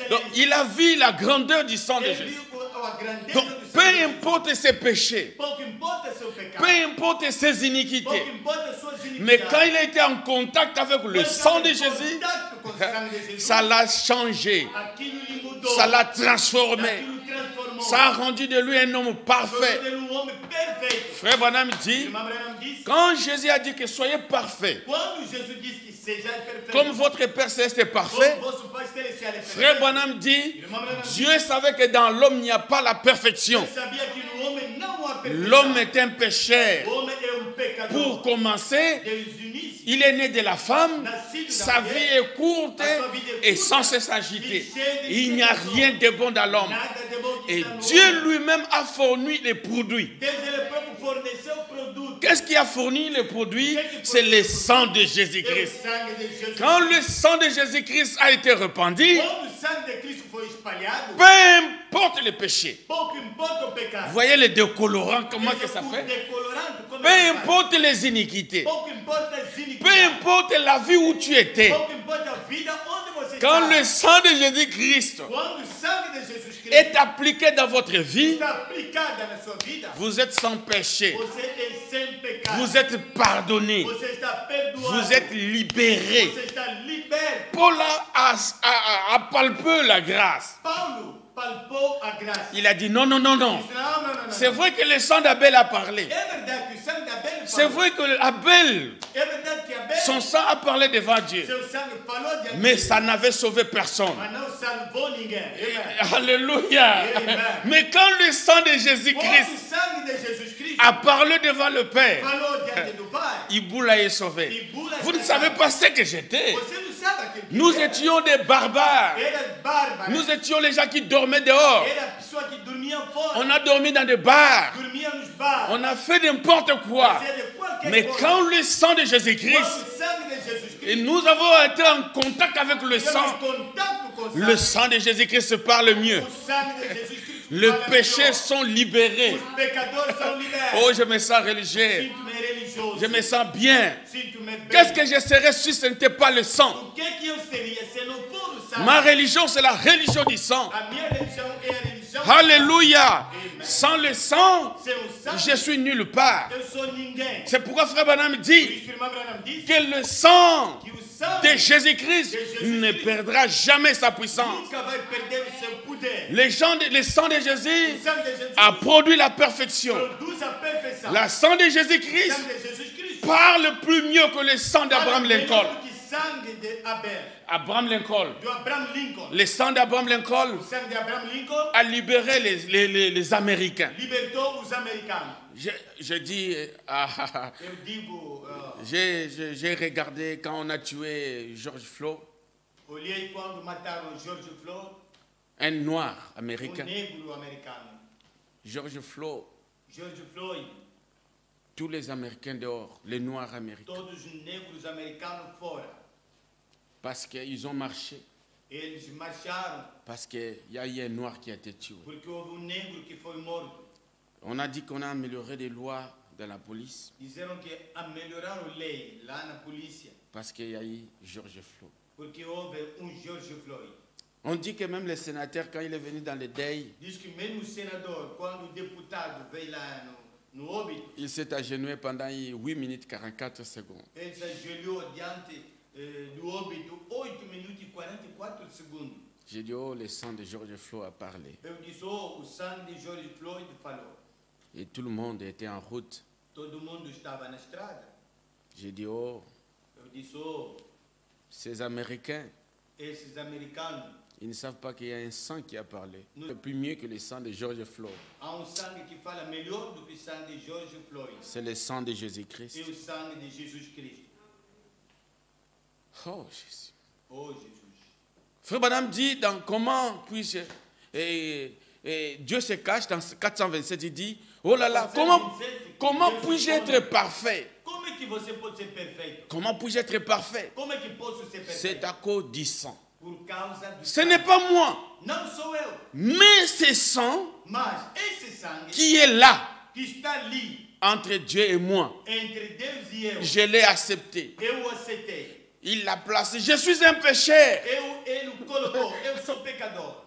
Donc il a vu la grandeur du sang de Jésus. Donc peu importe ses péchés, peu importe ses iniquités, mais quand il a été en contact avec le sang de Jésus, ça l'a changé, ça l'a transformé. Ça a rendu de lui un homme parfait. Frère Branham dit, quand Jésus a dit que soyez parfaits, comme votre Père Céleste est parfait, Frère Branham dit, Dieu savait que dans l'homme il n'y a pas la perfection. L'homme est un pécheur. Pour commencer, il est né de la femme, sa vie est courte et sans cesse agitée. Il n'y a rien de bon dans l'homme. Et Dieu lui-même a fourni les produits. Qu'est-ce qui a fourni les produits? C'est le sang de Jésus-Christ. Quand le sang de Jésus-Christ a été répandu, peu importe le péché. Vous voyez les décolorants, comment que ça fait? Peu importe les iniquités. Peu importe la vie où tu étais. Quand le sang de Jésus-Christ est appliqué dans votre vie, vous êtes sans péché. pecado. Vous êtes pardonnés. Você está perdoado. Vous êtes libérés. Você está liberto. Paul a palpé la grâce. Paulo palpou a graça. Il a dit non, non, non, non. Disse, não. C'est vrai que le sang d'Abel a parlé. É verdade que o sangue de Abel C'est falou. vrai que Abel, É verdade que Abel, son sang a parlé devant Dieu. seu sangue falou diante Mais de ça n'avait sauvé personne. mas não salvou ninguém. Amen. Alléluia. Amen. Mais quand le sang de Quando Jésus-Christ o sangue de Jesus Cristo a parlé devant le Père, falou diante do Pai, Iboula est sauvé. Vous ne savez pas ce que j'étais. você não sabe aquilo que Nous era. étions des barbares. Era bárbaro. Nous étions les gens qui dormaient dehors. Era pessoa que dormia fora. On a dormi dans des bars. Dormia nos bares. On a fait n'importe quoi. Fazia de qualquer Mais coisa. quand le sang de Quando Jésus-Christ, o sangue de Jesus et Cristo, nous avons été en contact avec le temos sang, contato com o sangue. le sang de Jésus-Christ se parle mieux. O sangue de Jesus Cristo Les fala péchés melhor. sont libérés. Os pecadores são libertos. Oh, je me sens religieux. Sinto-me religioso. Je me sens bien. Sinto-me bem. Qu'est-ce que je serais si ce n'était pas le sang? O que eu seria se não for o sangue? Ma religion, c'est la religion du sang. A minha religião é a religião. Alléluia. Sans le sang, Sem o sangue, je suis nulle part. eu sou ninguém. C'est pourquoi Frère Branham Por dit isso, irmã Branham diz que le sang que o sangue de Jésus-Christ ne perdra jamais sa puissance. nunca vai perder o seu poder. Le sang de O Jésus sangue de Jesus a produit la perfection. produz a perfeição. Le sang de O Jésus-Christ sangue de Jesus Cristo parle plus mieux que le sang fala d'Abraham Lincoln. melhor do que sangue de Abel, Abraham Lincoln. do Abraham Lincoln. Le sang d'Abraham Lincoln O sangue de Abraham Lincoln a libéré les Américains. libertou os americanos. Je dis, Eu digo, j'ai regardé quand on a tué George Floyd, olhei quando mataram George Floyd, un noir américain. negro americano. George Floyd, George Floyd, tous les Américains dehors, les noirs américains, todos os negros americanos fora. parce qu'ils ont marché, Eles marcharam parce qu'il y a eu un noir qui a été tué. porque houve negro que foi morto. On a dit qu'on a amélioré les lois de la police Disseram que melhoraram a lei lá na polícia parce qu'il y a eu George Floyd. porque houve George Floyd. On dit que même le sénateur, quand il est venu dans le deuil, Diz que mesmo o senador, quando o deputado veio lá no óbito, il s'est agenouillé pendant 8 minutes 44 secondes. ele se ajoelhou diante do óbito 8 minutos e 44 segundos. J'ai dit, oh, le sang de George Floyd a parlé. Eu disse, o sangue de George Floyd falou. Et tout le monde était en route. Todo mundo estava na estrada. J'ai dit, oh, Eu disse, ces Américains, esses americanos, ils ne savent pas qu'il y a un sang qui a parlé. C'est plus mieux que le sang de George Floyd. há sangue que fala melhor do que o sangue de George Floyd. C'est le sang de É Jésus-Christ. o sangue de Jesus Cristo. Oh, Jésus. Oh, Jesus. Frère Branham dit, dans comment puis-je... Et Dieu se cache, dans 427, il dit, oh là là, comment puis-je être parfait? Como é que você pode ser perfeito? Comment puis-je être parfait? Como é que posso ser C'est perfeito? à cause du sang. Por causa do Ce sangue. n'est pas moi, Não sou eu, mais ce sang mas esse sangue qui est là, que está ali entre Dieu et moi. entre Deus e eu, Je l'ai accepté. eu o aceitei. Il l'a placé. Je suis un pécheur. Ele o colocou. Eu sou pecador.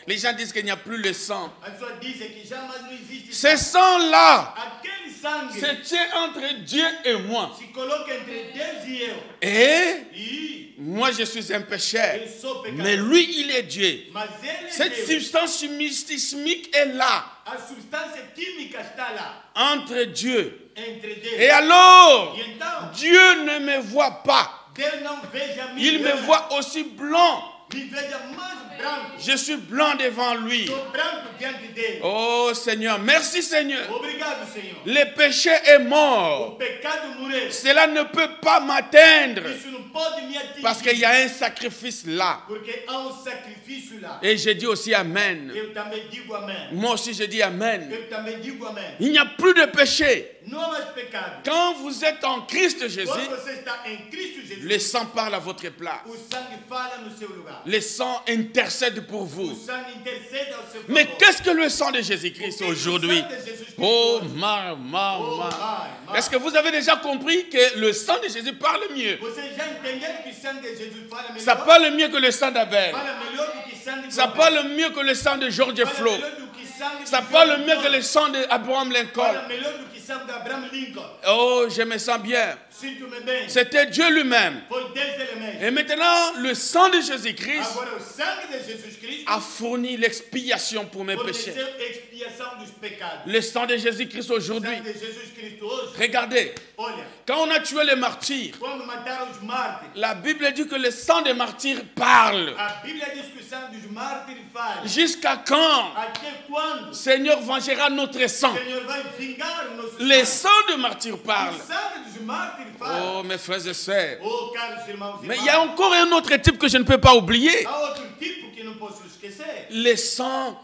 Les gens disent qu'il n'y a plus le sang. As pessoas dizem que jamais não existe Ce sang-là aquele sangue se tient entre Dieu et moi. se coloca entre Deus e eu. Et E moi, je suis un pécheur. eu sou pecador. Mais lui, il est Dieu. Mas ele é Cette Deus. substance chimique est là, A substância química está lá entre Dieu. entre Deus. Et alors, E então, Dieu ne me voit pas. Deus não veja a mim. Il me voit aussi blanc. Me veja mais branco. Je suis blanc devant lui. Sou branco diante dele. Oh Seigneur, merci Seigneur. Obrigado, Senhor. Le péché est mort. O pecado morreu. Cela ne peut pas m'atteindre Isso não pode me atingir. parce qu'il y a un sacrifice là. Porque há sacrifício lá. Et je dis aussi Amen. Eu também digo amém. Moi aussi je dis Amen. Eu também digo amém. Il n'y a plus de péché. Não há mais pecado. Quand vous êtes en Christ Jésus, Quando você está em Cristo Jesus, le sang parle à votre place. o sangue fala no seu lugar. Le sang intercède pour O vous. sangue intercede ao seu Mais favor. qu'est-ce que le sang de Jésus-Christ O que aujourd'hui? o sangue de Jesus Cristo Oh, hoje? ma. Est-ce que vous avez déjà compris que le sang de Jésus parle mieux? Você já entendeu que o sangue de Jesus fala melhor? Ça parle mieux que le sang d'Abel. Fala melhor do que sangue de Ça Abel. parle mieux que le sang de George Fala Floyd. melhor do que Ça parle mieux que le sang d'Abraham Lincoln. Fala melhor do que sangue de Abraham Lincoln. Oh, je me sens bien. Sinto-me bem. C'était Dieu lui-même. Foi Deus ele mesmo. Et maintenant, le sang de Jésus-Christ Agora o sangue de Jesus Cristo a fourni l'expiation pour mes péchés. forneceu expiação dos pecados. Le sang de Jésus-Christ O aujourd'hui. sangue de Jesus Cristo hoje, Regardez, olha, quand on a tué les martyrs, quando mataram os mártires, la Bible dit que le sang des martyrs parle. a Bíblia diz que o sangue dos mártires fala. Jusqu'à quand, Até quando Seigneur, vengera notre sang? o Senhor vai vingar o nosso Les sangue? sangs de martyrs parlent. O sangue dos mártires fala. Oh, mes frères et sœurs. Oh, caros irmãos e Mais il irmãs, y a encore un autre type que je ne peux pas oublier. há outro tipo que não posso esquecer. Les sangs,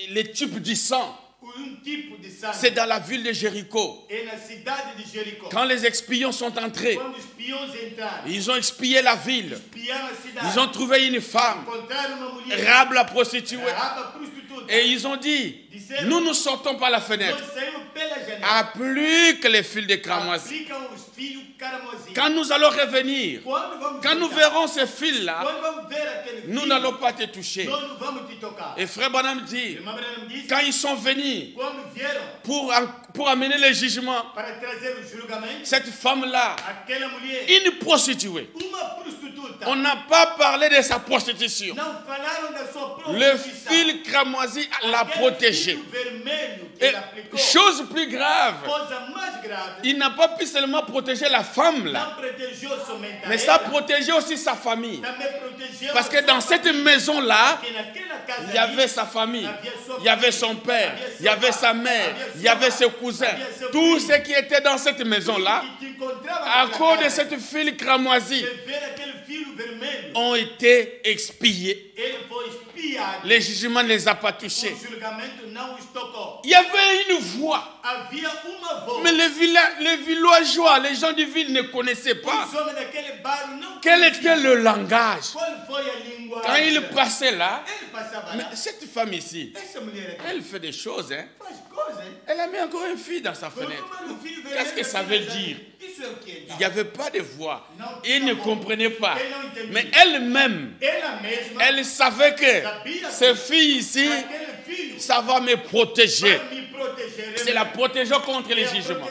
les types du sang. Tipo de sangue. C'est dans la ville de Jéricho. É na cidade de Jericó. Quand les espions sont entrés, Quando os espiões entraram, ils ont expié la ville. espiaram a cidade, Ils ont trouvé une femme, encontraram uma mulher, Rahab la prostituée. Rahab prostituta, Et ils ont dit, nous ne sortons pas la fenêtre. nós saímos pela janela, À plus que les fils de cramoisi. aplicam os fios caramosinhos. Quand nous allons revenir, Quando vamos quand nous tocar, verrons ces fils-là, quando vamos ver aquele nous fio, n'allons pas te toucher. nós não vamos te tocar. Et frère Branham dit, Irmã Branham disse, quand ils sont venus quando vieram pour amener le jugement, para trazer o julgamento, cette femme-là, aquela mulher, une prostituée, uma prostituta, on n'a pas parlé de sa prostitution. não falaram da sua Le prostituição. fil cramoisi l'a Aquele protégée. fio vermelho que Et ele aplicou, chose plus grave, coisa mais grave, il n'a pas pu seulement protéger la femme là, não protegeu somente a mais ça ela, protégeait aussi sa famille. também protegeu Parce a que sua dans cette maison-là, porque naquela casa il y ali, avait sa famille, il y avait son père, il y avait sa mère, il y avait ses cousins. Tout ce qui était dans cette maison-là, que te encontrava à naquela cause de casa, cette file cramoisie, de ver aquele fio vermelho, ont été expiés. ele foi espiado. Le jugement ne les a pas touchés. O julgamento não os tocou. Il y avait une voix, Havia uma voz. mais les villageois, les gens du ville ne connaissaient pas Os homens daquele bairro não quel conheciam était le langage. qual foi a língua. Quand il passait là, Ele passava mais lá. cette femme ici, Essa mulher aqui elle fait des choses, hein. faz coisas, hein? Elle a mis encore une fille dans sa fenêtre. Qu'est-ce que ça veut dire? Isso é o que Il n'y avait pas de voix. Não Il tinha ne voz. comprenait pas. Ele não entendia. Mais elle-même, Ela mesma, elle savait que sabia ces filles ici, aquele filho ça va me protéger. vai me proteger. C'est la protection contre les jugements.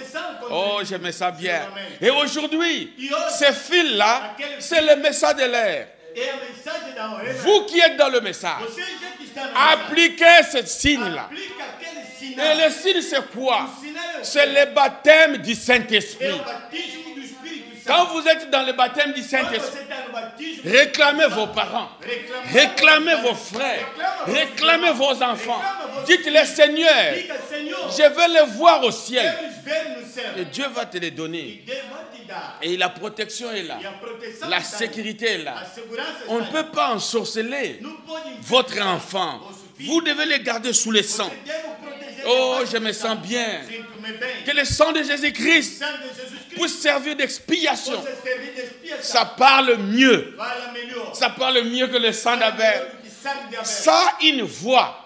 Oh, je me sens bien. Et aujourd'hui, ces fils-là, c'est le message de l'air. É a mensagem da hora. Vous qui êtes dans le message, Você já que está na appliquez ce signe-là. aplica aquele Et sinal. le signe, c'est quoi? O sinal é o C'est le baptême du É Saint-Esprit. o batismo do Espírito Quand Santo. vous êtes dans le baptême du Quando Saint-Esprit, você está no batismo, réclamez vos parents, réclamez vos frères, réclamez vos enfants. Dites-le, Seigneur, diga, Senhor, je veux les voir au ciel. quero os ver no céu. Et Dieu va te les E donner. Deus vai te dar. Et la protection est là. E a proteção La está aí. sécurité est là. A segurança On ne está aí. peut pas ensorceler Não pode votre enfant. Vous devez les garder sous le sang. Você deve o proteger. Oh, debaixo je do me sangue. sens bien. Sinto-me bem. Que le sang de Jésus-Christ O sangue de Jesus Cristo puisse servir d'expiation. possa servir de expiação. Ça parle mieux. Fala melhor. Ça parle mieux que le sang Fala d'Abel. melhor do que sangue de Abel. Ça a une voix.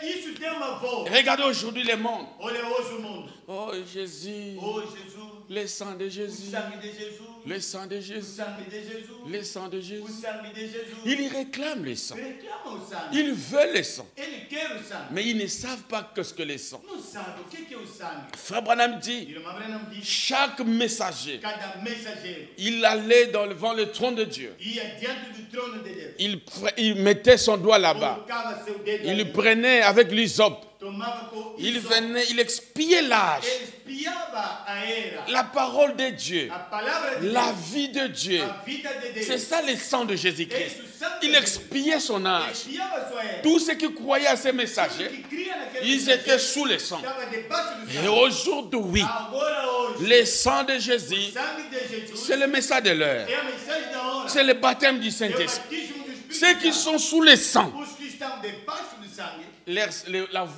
Isso tem uma voz. Regardez aujourd'hui le monde. Olha hoje o mundo. Oh Jésus, Oh, Jesus. le sang de O Jésus, sangue de Jesus. le sang de O Jésus, sangue de Jesus. le sang de O Jésus. sangue de Jesus. Ils réclament le sang. Reclama o sangue. Ils veulent le sang. Ele quer o sangue. Mais ils ne savent pas ce que le sang. Não sabe o que é o sangue. Frère Branham dit, Irmã Branham diz, chaque messager, cada mensageiro il allait devant le trône de Dieu. ia diante do trono de Deus. Il mettait son doigt là-bas. Colocava seu dedo Il ali, prenait avec l'hysope. tomava com Il isso, venait, il expiait l'âge. ele espiava a era, La parole de Dieu. a palavra de La Deus, vie de Dieu. a vida de C'est Deus. ça le sang de Jésus-Christ. Il expiait son Ele âge. espiava sua era. Tous ceux qui croyaient à ces Tudo messagers, que cria naquele ils mensageiro étaient sous le sang. estava debaixo do Et sangue. aujourd'hui, Agora hoje, le sang de o Jésus, sangue de Jesus c'est le message de l'heure. é a mensagem da hora. C'est le baptême du É o Saint-Esprit. batismo do Espírito Ceux qui Santo. sont sous le sang, Os que estão debaixo do sangue,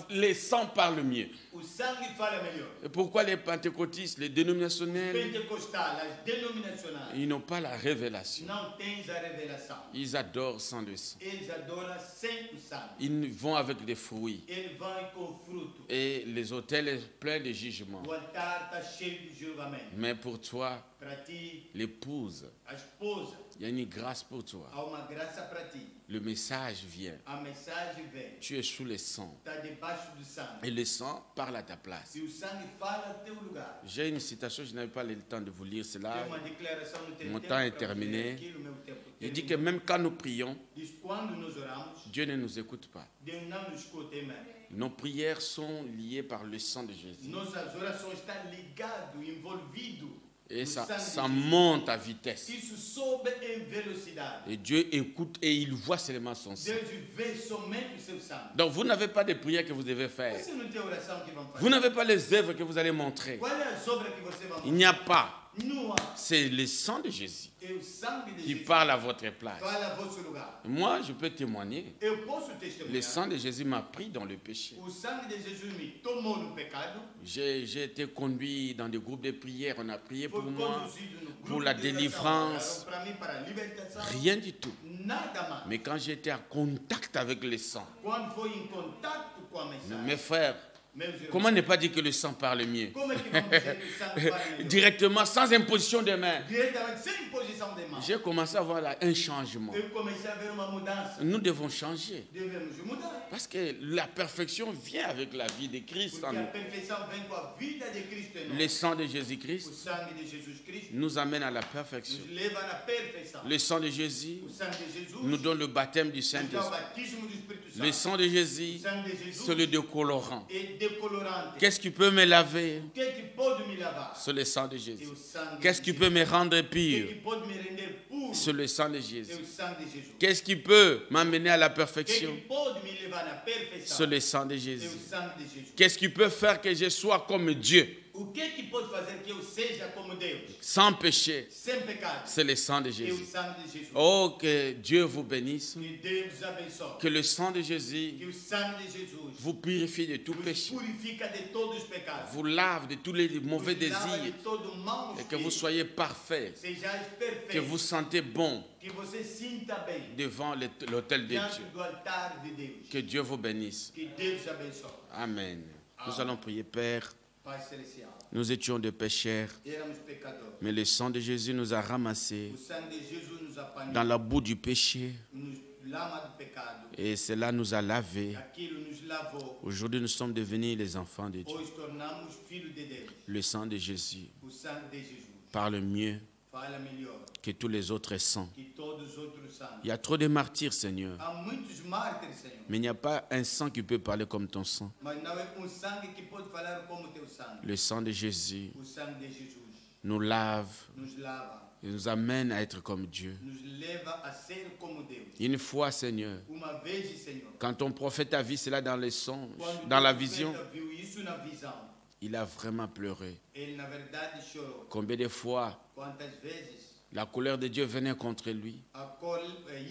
les sangs parlent mieux. o sangue fala melhor. Et pourquoi les pentecôtistes, les dénominationnels, Pentecostal, as denominacionais, ils n'ont pas la révélation. não tens a revelação. Ils adorent sans le sang. Eles adoram sem o sangue. Ils vont avec des fruits. Ele vai com fruto. Et les hôtels sont pleins de jugements. O altar está cheio de julgamento. Mais pour toi, Para ti, l'épouse, a esposa, Il y a une grâce pour toi. há uma graça para ti. Le message vient. A mensagem vem. Tu es sous le sang. Está debaixo do sangue. Et le sang parle à ta place. E o sangue fala ao teu lugar. J'ai une citation, je n'avais pas le temps de vous lire cela. Tem uma declaração no teu Mon tempo temps est para você ler terminé. aquilo, meu tempo Il dit que terminou. même quand nous prions, Diz, quando nos oramos, Dieu ne nous écoute pas. Deus não nos escuta, amém. Nos prières sont liées par le sang de Jésus. Nossas orações estão ligadas, envolvidas. Et no ça, sangue de ça Jesus. monte à vitesse. Isso sobe em velocidade. Et Dieu écoute et il voit seulement son sang. Deus vê somente o seu sangue. Donc vous n'avez pas de prières que vous devez faire. Você não tem oração que vão fazer. Vous n'avez pas les œuvres que vous allez montrer. Qual é as obras que você vai Il fazer? n'y a pas. Não há. C'est le sang de Jésus É o sangue de qui Jesus. parle à votre place. Fala a vosso lugar. Moi, je peux témoigner. Eu posso Le testemunhar. sang de Jésus m'a pris dans le péché. O sangue de Jesus me tomou no pecado. J'ai été conduit dans des groupes de prière. On a prié Foi pour moi. conduzido no grupo pour la de oração. délivrance. Oraram para mim, para a libertação. Rien du tout. Nada mais. Mais quand j'étais en contact avec le sang, Quando foi em contato com a mensagem. mes frères, Meus irmãos, comment ne pas dire que le sang parle mieux? como é que vamos dizer que o sangue fala melhor? Directement, sans imposition de main. Diretamente, sem imposição de mão. J'ai commencé à voir là un changement. Eu comecei a ver uma mudança. Nous devons changer. Devemos mudar. Parce que la perfection vient avec la vie de Christ en Porque a nous. perfeição vem com a vida de Cristo em nós. Le sang de O Jésus-Christ sangue de Jesus Cristo nous amène à la perfection. nos leva à perfeição. Le sang de Jésus O sangue de Jesus nous donne le baptême du nos dá o Saint-Esprit. batismo do Espírito Santo. Le sang de O Jésus, sangue de Jesus c'est le décolorant. é decolorante. Qu'est-ce qui peut me laver? O que é que pode me lavar? C'est le sang de É Jésus. o sangue Qu'est-ce de qui Jesus. peut me rendre O que é pur? que pode me render puro? C'est le sang de É Jésus. o sangue de Jesus. Qu'est-ce qui peut m'amener à la O que é perfection? que pode me levar na perfeição? C'est le sang de É o Jésus. sangue de Jesus. Qu'est-ce qui peut faire que je sois comme Dieu, O que é que pode fazer que eu seja como Deus? sans péché? Sem pecado. C'est le sang de É o Jésus. sangue de Jesus. Oh, que Dieu vous bénisse. Que Deus abençoe. Que le sang de Jésus Que o sangue de Jesus vous purifie de tout nos péché, purifica de todos os pecados. vous lave de tous les mauvais Nos lava de désirs, todo mau et que vous espírito. soyez parfait, Sejais perfeito. que vous sentez bon Que você sinta bem devant l'autel de diante Dieu. do altar de Deus. Que Dieu vous bénisse. Que Deus abençoe. Amen. Nous allons prier, Père. Pai Celestial. Nous étions des pécheurs, Éramos pecadores. mais le sang de Jésus nous a ramassés O sangue de Jesus nos apanhou. dans la boue du péché, Nos lama do pecado. et cela nous a lavés. Aquilo nos lavou. Aujourd'hui, nous sommes devenus les enfants de Dieu. Hoje tornamos filhos de Deus. Le sang de Jésus O sangue de Jesus parle mieux fala melhor que tous les autres sangs. que todos os outros sangues. Il y a trop de martyrs, Seigneur, Há muitos mártires, Senhor. mais il n'y a pas un sang qui peut parler comme ton sang. Mas não é sangue que pode falar como teu sangue. Le sang de Jésus O sangue de Jesus nous lave nos lava, et nous amène à être comme Dieu. nos leva a ser como Deus. Une fois, Seigneur, Uma vez, Senhor, quand ton prophète a vu cela dans les songes, quando dans la o vision, profeta viu isso na visão, il a vraiment pleuré. ele na verdade chorou. Combien de fois Quantas vezes la colère de Dieu venait contre lui, a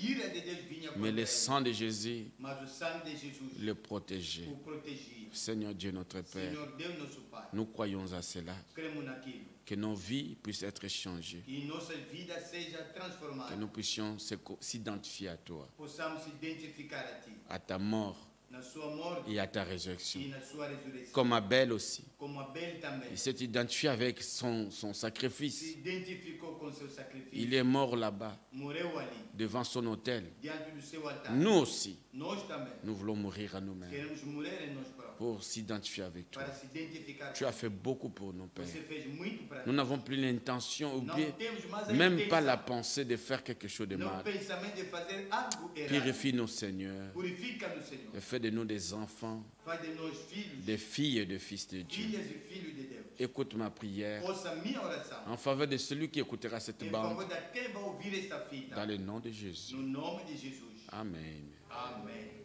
ira de Deus vinha contra mais le ele, sang de Jésus mas o sangue de Jesus le protégeait. o protegia. Seigneur Dieu notre Père, Senhor Deus nosso Pai, nous croyons à cela, cremos naquilo, que nos vies puissent être changées, que nossa vida seja que transformada, nous puissions s'identifier à toi, possamos se identificar a Ti, à ta mort na Sua morte et à ta résurrection. e na Sua ressurreição. Comme Abel aussi. Como Abel também Il s'est identifié avec son se sacrifice. identificou com seu sacrifício, Il est mort là-bas, morreu ali, devant son autel. diante do seu altar. Nous aussi, Nós também nous voulons mourir à nous-mêmes queremos morrer em nós próprios, pour s'identifier avec toi. para se identificar. Tu as fait beaucoup pour nous, Père. Você fez muito para Nous nós. n'avons plus l'intention, ou Não bien temos mais a même pas intenção, la pensée de faire quelque chose de não mal. pensamento de fazer algo errado. Purifie-nous, Seigneur, Purifica-nos, Senhor. et fais de nous des enfants, Faz de nós filhos, des filles et des fils de Dieu. filhas e filhos de Deus. Écoute ma prière Ouça minha oração en faveur de celui qui écoutera cette em bande, favor de quem vai ouvir esta fita. dans le nom de Jésus. No nome de Jesus. Amen. Amém.